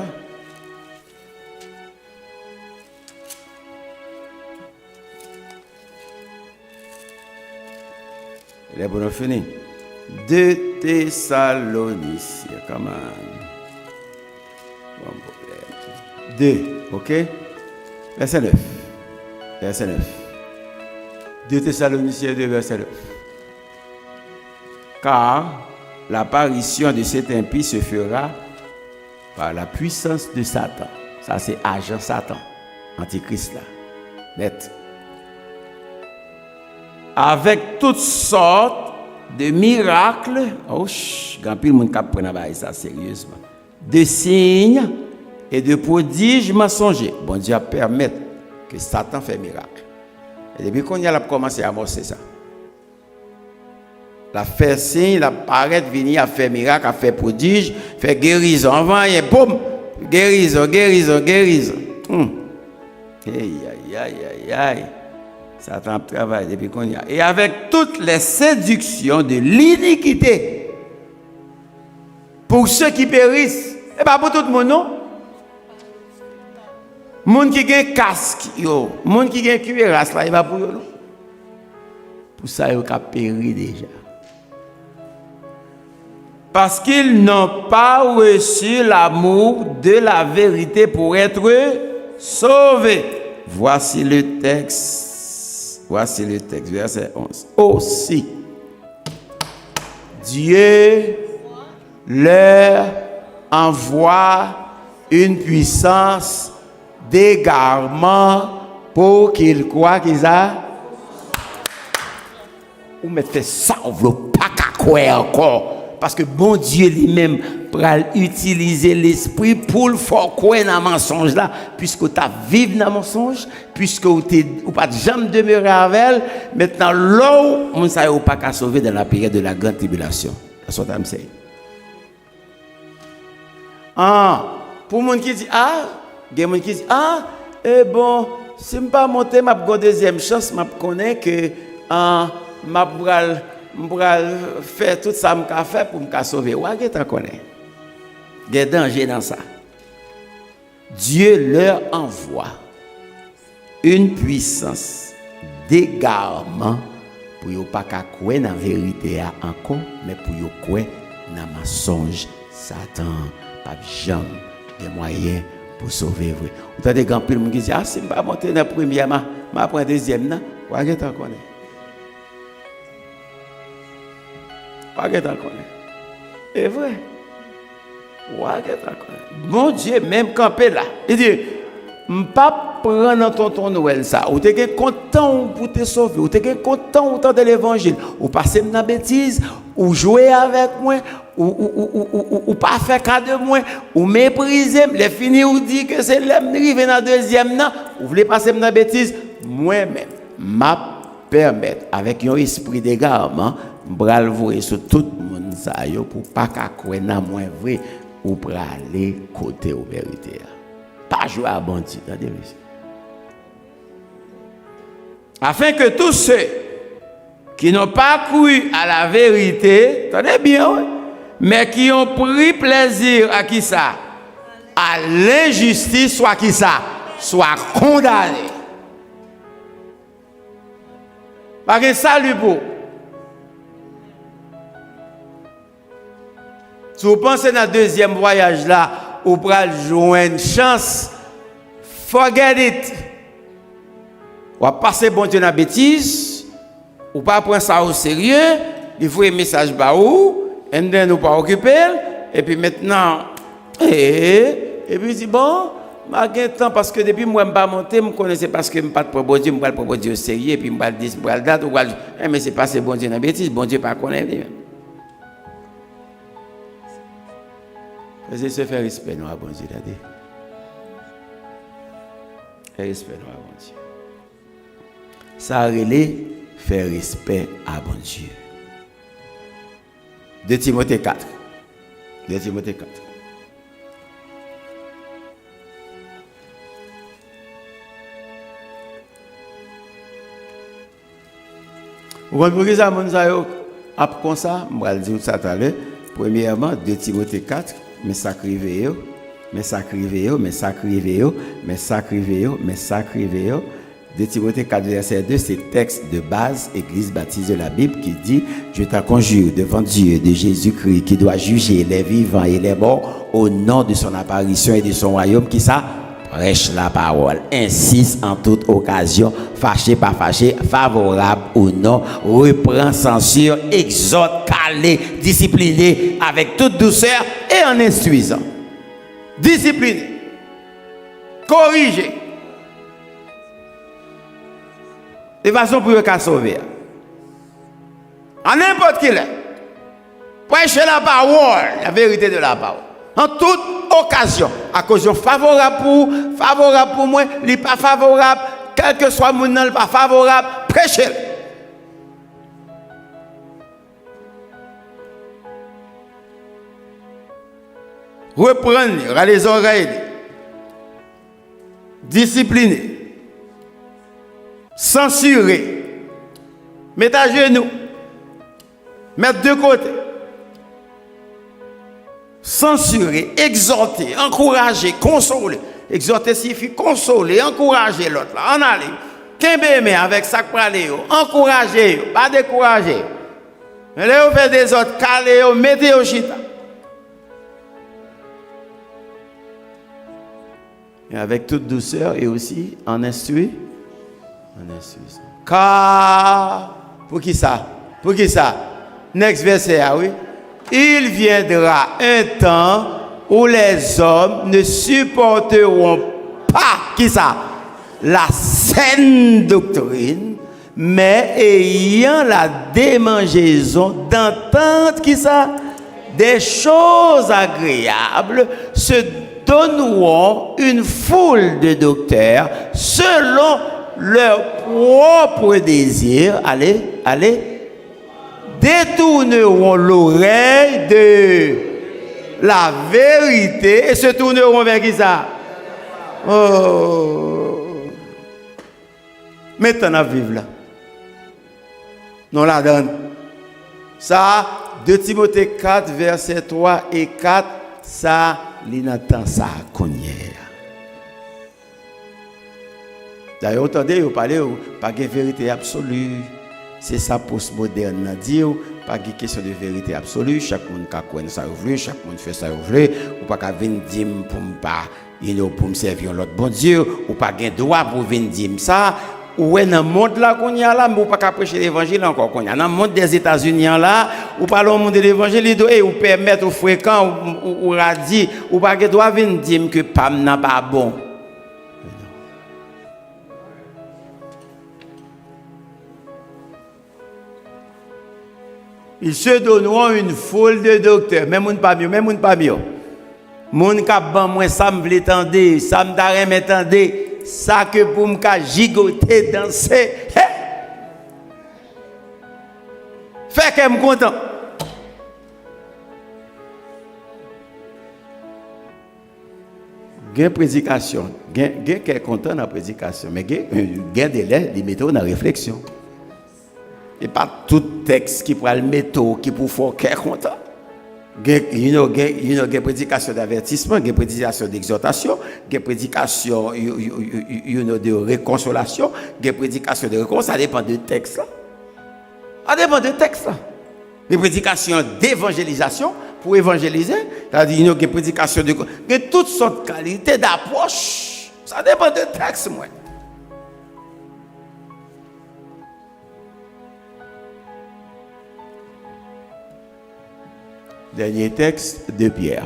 Les bonnes fini. 2 Thessaloniciens, come on. Bon problème. 2, ok? Verset 9. Verset 9. 2 Thessaloniciens 2, verset 9. Car l'apparition de cet impie se fera par la puissance de Satan. Ça, c'est agent Satan, antichrist là. Net. Avec toutes sortes de miracles, grand pile monde qui prend ça sérieusement, de signes et de prodiges mensongers. Bon Dieu permet que Satan fait miracle. Et depuis qu'on y a commencé à amorcer ça. La faire signe, la paraître, venir à faire miracle, à faire prodige, faire guérison. Avant, il y a boum, guérison. Aïe. Satan travaille depuis qu'on y a. Et avec toutes les séductions de l'iniquité. Pour ceux qui périssent. Et pas pour tout le monde, non? Monde qui a un casque, monde qui a un cuirasse, là, il va pour eux, non? Pour ça, il a péri déjà. Parce qu'ils n'ont pas reçu l'amour de la vérité pour être sauvés. Voici le texte, verset 11. Aussi, Dieu leur envoie une puissance d'égarement pour qu'ils croient qu'ils ont. Ou mettez ça, vous ne pas qu'à croire encore. Parce que bon Dieu lui-même va utiliser l'esprit pour le faire croire dans le mensonge là, puisque tu as vécu dans le mensonge, puisque tu n'as pas jamais demeuré avec elle. Maintenant, là, on ne sait pas qu'à sauver dans la période de la grande tribulation. C'est ce que je dis. Pour les gens qui disent, il y a des gens qui disent, bon, si je ne pas monter, je vais deuxième chance, je connais que je vais faire tout ça que je fais pour me sauver. Ou est-ce que tu connais? Il y a des dangers dans ça. Dieu leur envoie une puissance d'égarement pour ne pas croire dans la vérité encore, mais pour croire dans le mensonge. Satan, pas jamais des moyens pour sauver. Vous avez des gens qui disent, si je ne vais pas monter dans la première, je vais prendre la deuxième. Ou est-ce que tu connais? C'est vrai. Bon Dieu, même campé là. Il dit, je ne pas prendre ton Noël ça. Ou tu es content pour te sauver. Ou tu es content pour de l'évangile. Ou passer dans la bêtise. Ou jouer avec moi. Ou pas faire cas de moi. Ou mépriser. Les finis ou dit que c'est l'arrivée dans la deuxième. Ou voulez passer dans la bêtise. Moi-même, m'a permettre avec un esprit d'égarement. Bral voyer sur tout le monde ça pour pas qu'à croire dans moins vrai ou pour aller côté aux vérité. Pas jouer à bandit, attendez monsieur. Afin que tous ceux qui n'ont pas cru à la vérité, attendez bien, ouais, mais qui ont pris plaisir à qui ça? À l'injustice, soit qui ça? Soit condamnés. Parce que salut pour. Si vous pensez dans le deuxième voyage là, vous pourrez jouer une chance, forget it. Vous passez bon Dieu dans la bêtise, vous ne pas prendre ça au sérieux, il faut un message par où, et nous pas occuper, et puis maintenant, et puis dit bon, je n'ai temps parce que depuis moi je ne pas monter, je ne connaissais pas parce que je ne pas de bon Dieu, je ne pas de Dieu au sérieux, et puis je ne pas dire, je ne pas date, mais c'est pas bon Dieu dans la bêtise, bon Dieu pas connaître. C'est se faire respect, non, bon Dieu, Respect à bon Dieu. Ça relève faire respect à bon Dieu. 2 Timothée 4. 2 Timothée 4. Vous comprenez ça, mon Zayo? Après comme ça, je vais dire ça tout à l'heure. Premièrement, 2 Timothée 4, mais sacrifiez, mais sacrifiez, mais sacrifiez, mais sacrifiez, mais sacrifiez. 2 Timothée 4, verset 2, c'est texte de base, Église baptiste de la Bible, qui dit: je t'en conjure devant Dieu de Jésus-Christ, qui doit juger les vivants et les morts au nom de son apparition et de son royaume, qui ça prêche la parole, insiste en toute occasion, fâché, pas fâché, favorable ou non, reprend, censure, exhorte, calé, discipliné, avec toute douceur et en instruisant. Discipliné, corriger. De façon pour qu'à sauver. En n'importe quel est. Prêcher la parole, la vérité de la parole. En toute occasion, occasion favorable pour moi, n'est pas favorable, quel que soit mon nom, pas favorable, prêchez. Reprendre les oreilles, discipliner, censurer, mettre à genoux, mettre de côté. Censurer, exhorter, encourager, consoler. Exhorter signifie consoler, encourager l'autre. En aller. Qu'un avec ça pour aller. Encourager, pas décourager. Mais là, vous faites des autres, calés, mettez au chita. Et avec toute douceur et aussi en instruisant. Car, pour qui ça? Pour qui ça? Next verset, ah oui. Il viendra un temps où les hommes ne supporteront pas, qui ça? La saine doctrine, mais ayant la démangeaison d'entendre, qui ça? Des choses agréables, se donneront une foule de docteurs selon leur propre désir. Allez. Détourneront l'oreille de la vérité et se tourneront vers qui ça? Oh. Maintenant, à vivre là. Non, la donne. Ça, 2 Timothée 4, verset 3 et 4, ça, l'inattent ça qu'on y est. D'ailleurs, entendez, vous parlez, pas de vérité absolue. C'est ça postmoderne à dire, pas de question de vérité absolue, chaque monde a quoi ça veut, chaque monde fait ça veut, ou pas qu'à venir dire pour pas pour me servir l'autre bon Dieu, ou pas gain droit pour venir dire ça, ou est dans le monde là qu'on y a là, mais ou pas qu'à prêcher l'évangile encore qu'on y a dans le monde des États-Unis là, ou pas le monde de l'évangile et ou permettre aux fréquents ou radis, ou pas gain droit venir dire que pam n'a pas bon. Ils se donneront une foule de docteurs. Même moun pas mieux. Moun ka ban moi ça me vle tande, ça me darem entende, ça que pour me ka gigoter, danser. Fait que me content. Gain prédication, gain qui content dans la prédication, mais gain délai, les mettre dans la réflexion. Et pas tout texte qui pourra le mettre, qui pour faire qu'est content. Il y a une prédication d'avertissement, une prédication d'exhortation, une prédication de réconsolation, une prédication de réconciliation. Ça dépend de texte. Ça dépend de texte. Une prédication d'évangélisation pour évangéliser. C'est-à-dire qu'il y a une prédication de toutes sortes de qualités d'approche. Ça dépend de texte, moi. Dernier texte de Pierre.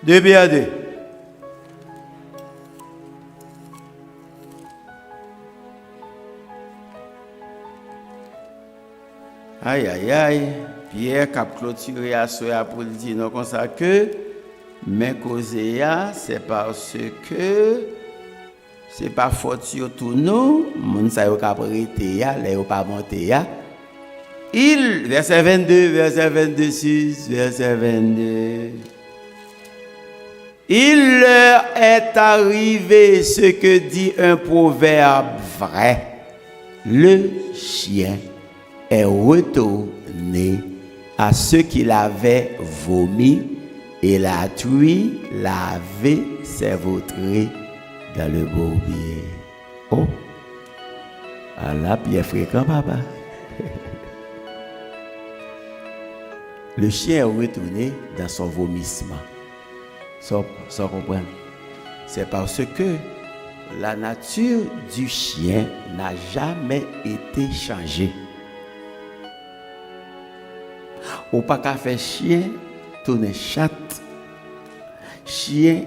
2 Pierre 2. Aïe. Pierre qui a clôturé à soi pour dire non comme ça que Mais causé, c'est parce que c'est pas faute sur tout nous, moun sa yo ka prêté ya, les yo pas monté ya. Il, verset 22, verset 22, 6, verset 22. Il leur est arrivé ce que dit un proverbe vrai. Le chien est retourné à ce qu'il avait vomi et la truie l'avait sévautré dans le bourbier. Oh, Allah, bien fréquent, papa. Le chien est retourné dans son vomissement. Sans comprendre. C'est parce que la nature du chien n'a jamais été changée. Ou pas qu'à faire chien, tourner chat. Chien,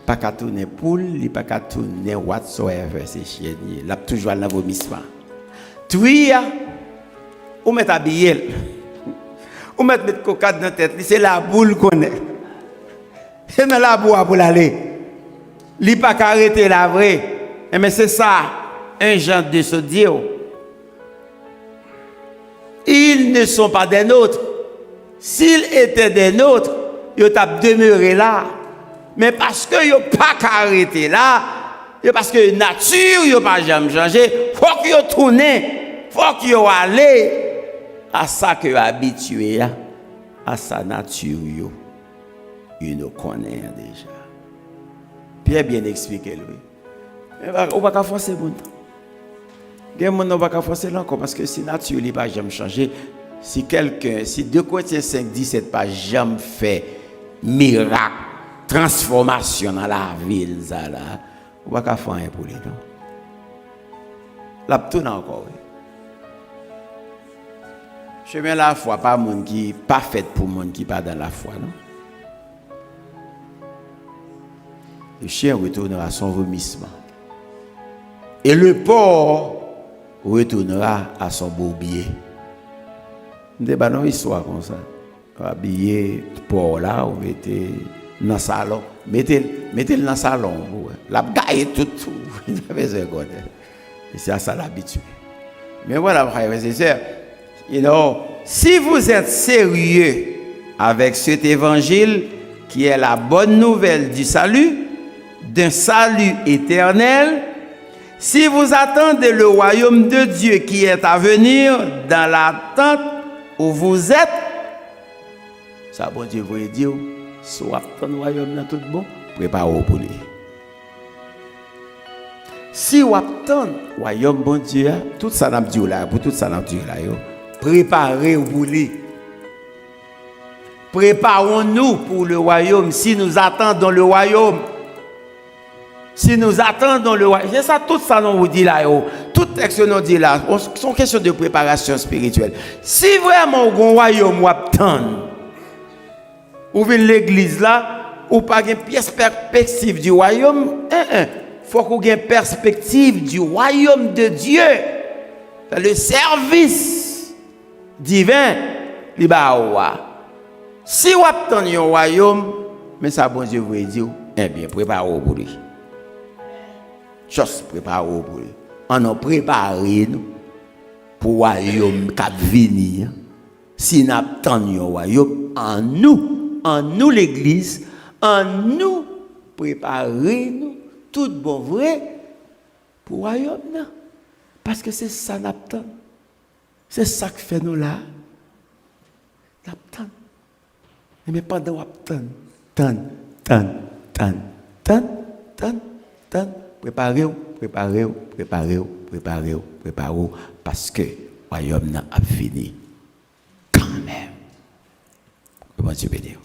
pas qu'à tourner poule, il pas qu'à tourner whatsoever, c'est chien. Il a toujours un vomissement. Truie, ou met habillé, ou met coca dans la tête, c'est la boule qu'on est. C'est dans la boue pour l'aller. Il n'a pas qu'à arrêter la vraie. Mais c'est ça, un genre de se dire. Ils ne sont pas des nôtres. S'ils étaient des nôtres, ils auraient demeuré là. Mais parce qu'ils n'ont pas qu'à arrêter là, parce que la nature n'a pas jamais changé, il faut qu'ils tournent, il faut qu'ils allent à ça qu'ils sont habitués, à sa nature. Il nous connaît déjà. Pierre bien expliqué lui. On va pas forcer bon. Il ne va pas forcer encore parce que si la nature n'est pas jamais changé, si 2 Corinthiens 5, 17 pas jamais fait miracle, transformation dans la ville, on va pas faire un pour lui. La tourne encore. Chemin la foi, pas monde qui pas fait pour monde qui pas dans la foi, non? Le chien retournera à son vomissement. Et le porc retournera à son bourbier. Nous avons une histoire comme ça. Habiller le porc là, on mettez dans le salon. Mettez-le dans le salon. La gaille tout. C'est à ça l'habitude. Mais voilà, frères et sœurs, si vous êtes sérieux avec cet évangile qui est la bonne nouvelle du salut, d'un salut éternel, si vous attendez le royaume de Dieu qui est à venir dans l'attente où vous êtes, ça bon Dieu vous dire, soit attendre le royaume dans tout bon, préparez-vous pour lui. Si vous attendez le royaume bon Dieu, tout ça n'a dit là, pour tout ça n'a dit là, préparez-vous pour lui. Préparons-nous pour le royaume si nous attendons le royaume. Si nous attendons le royaume, c'est ça, tout ça nous vous dit là, tout texte nous dit là, c'est une question de préparation spirituelle. Si vraiment au royaume ou attend, ou vient l'église là, ou pas une perspective du royaume, faut qu'on ait une perspective du royaume de Dieu. Le service divin, si vous attendez un royaume, mais ça, bon Dieu vous dit, eh bien, préparez-vous pour lui. Juste préparez-vous pour lui. On a préparé nous pour le royaume qui va venir. Si nous attendons un royaume, en nous l'église, en nous préparez-nous tout bon vrai pour le royaume. Parce que c'est ça nous attendons. C'est ça que fait nous là. Nous attendons. Mais pendant qu'on attend, préparez-vous, parce que le royaume a fini. Quand même. Comment tu peux dire?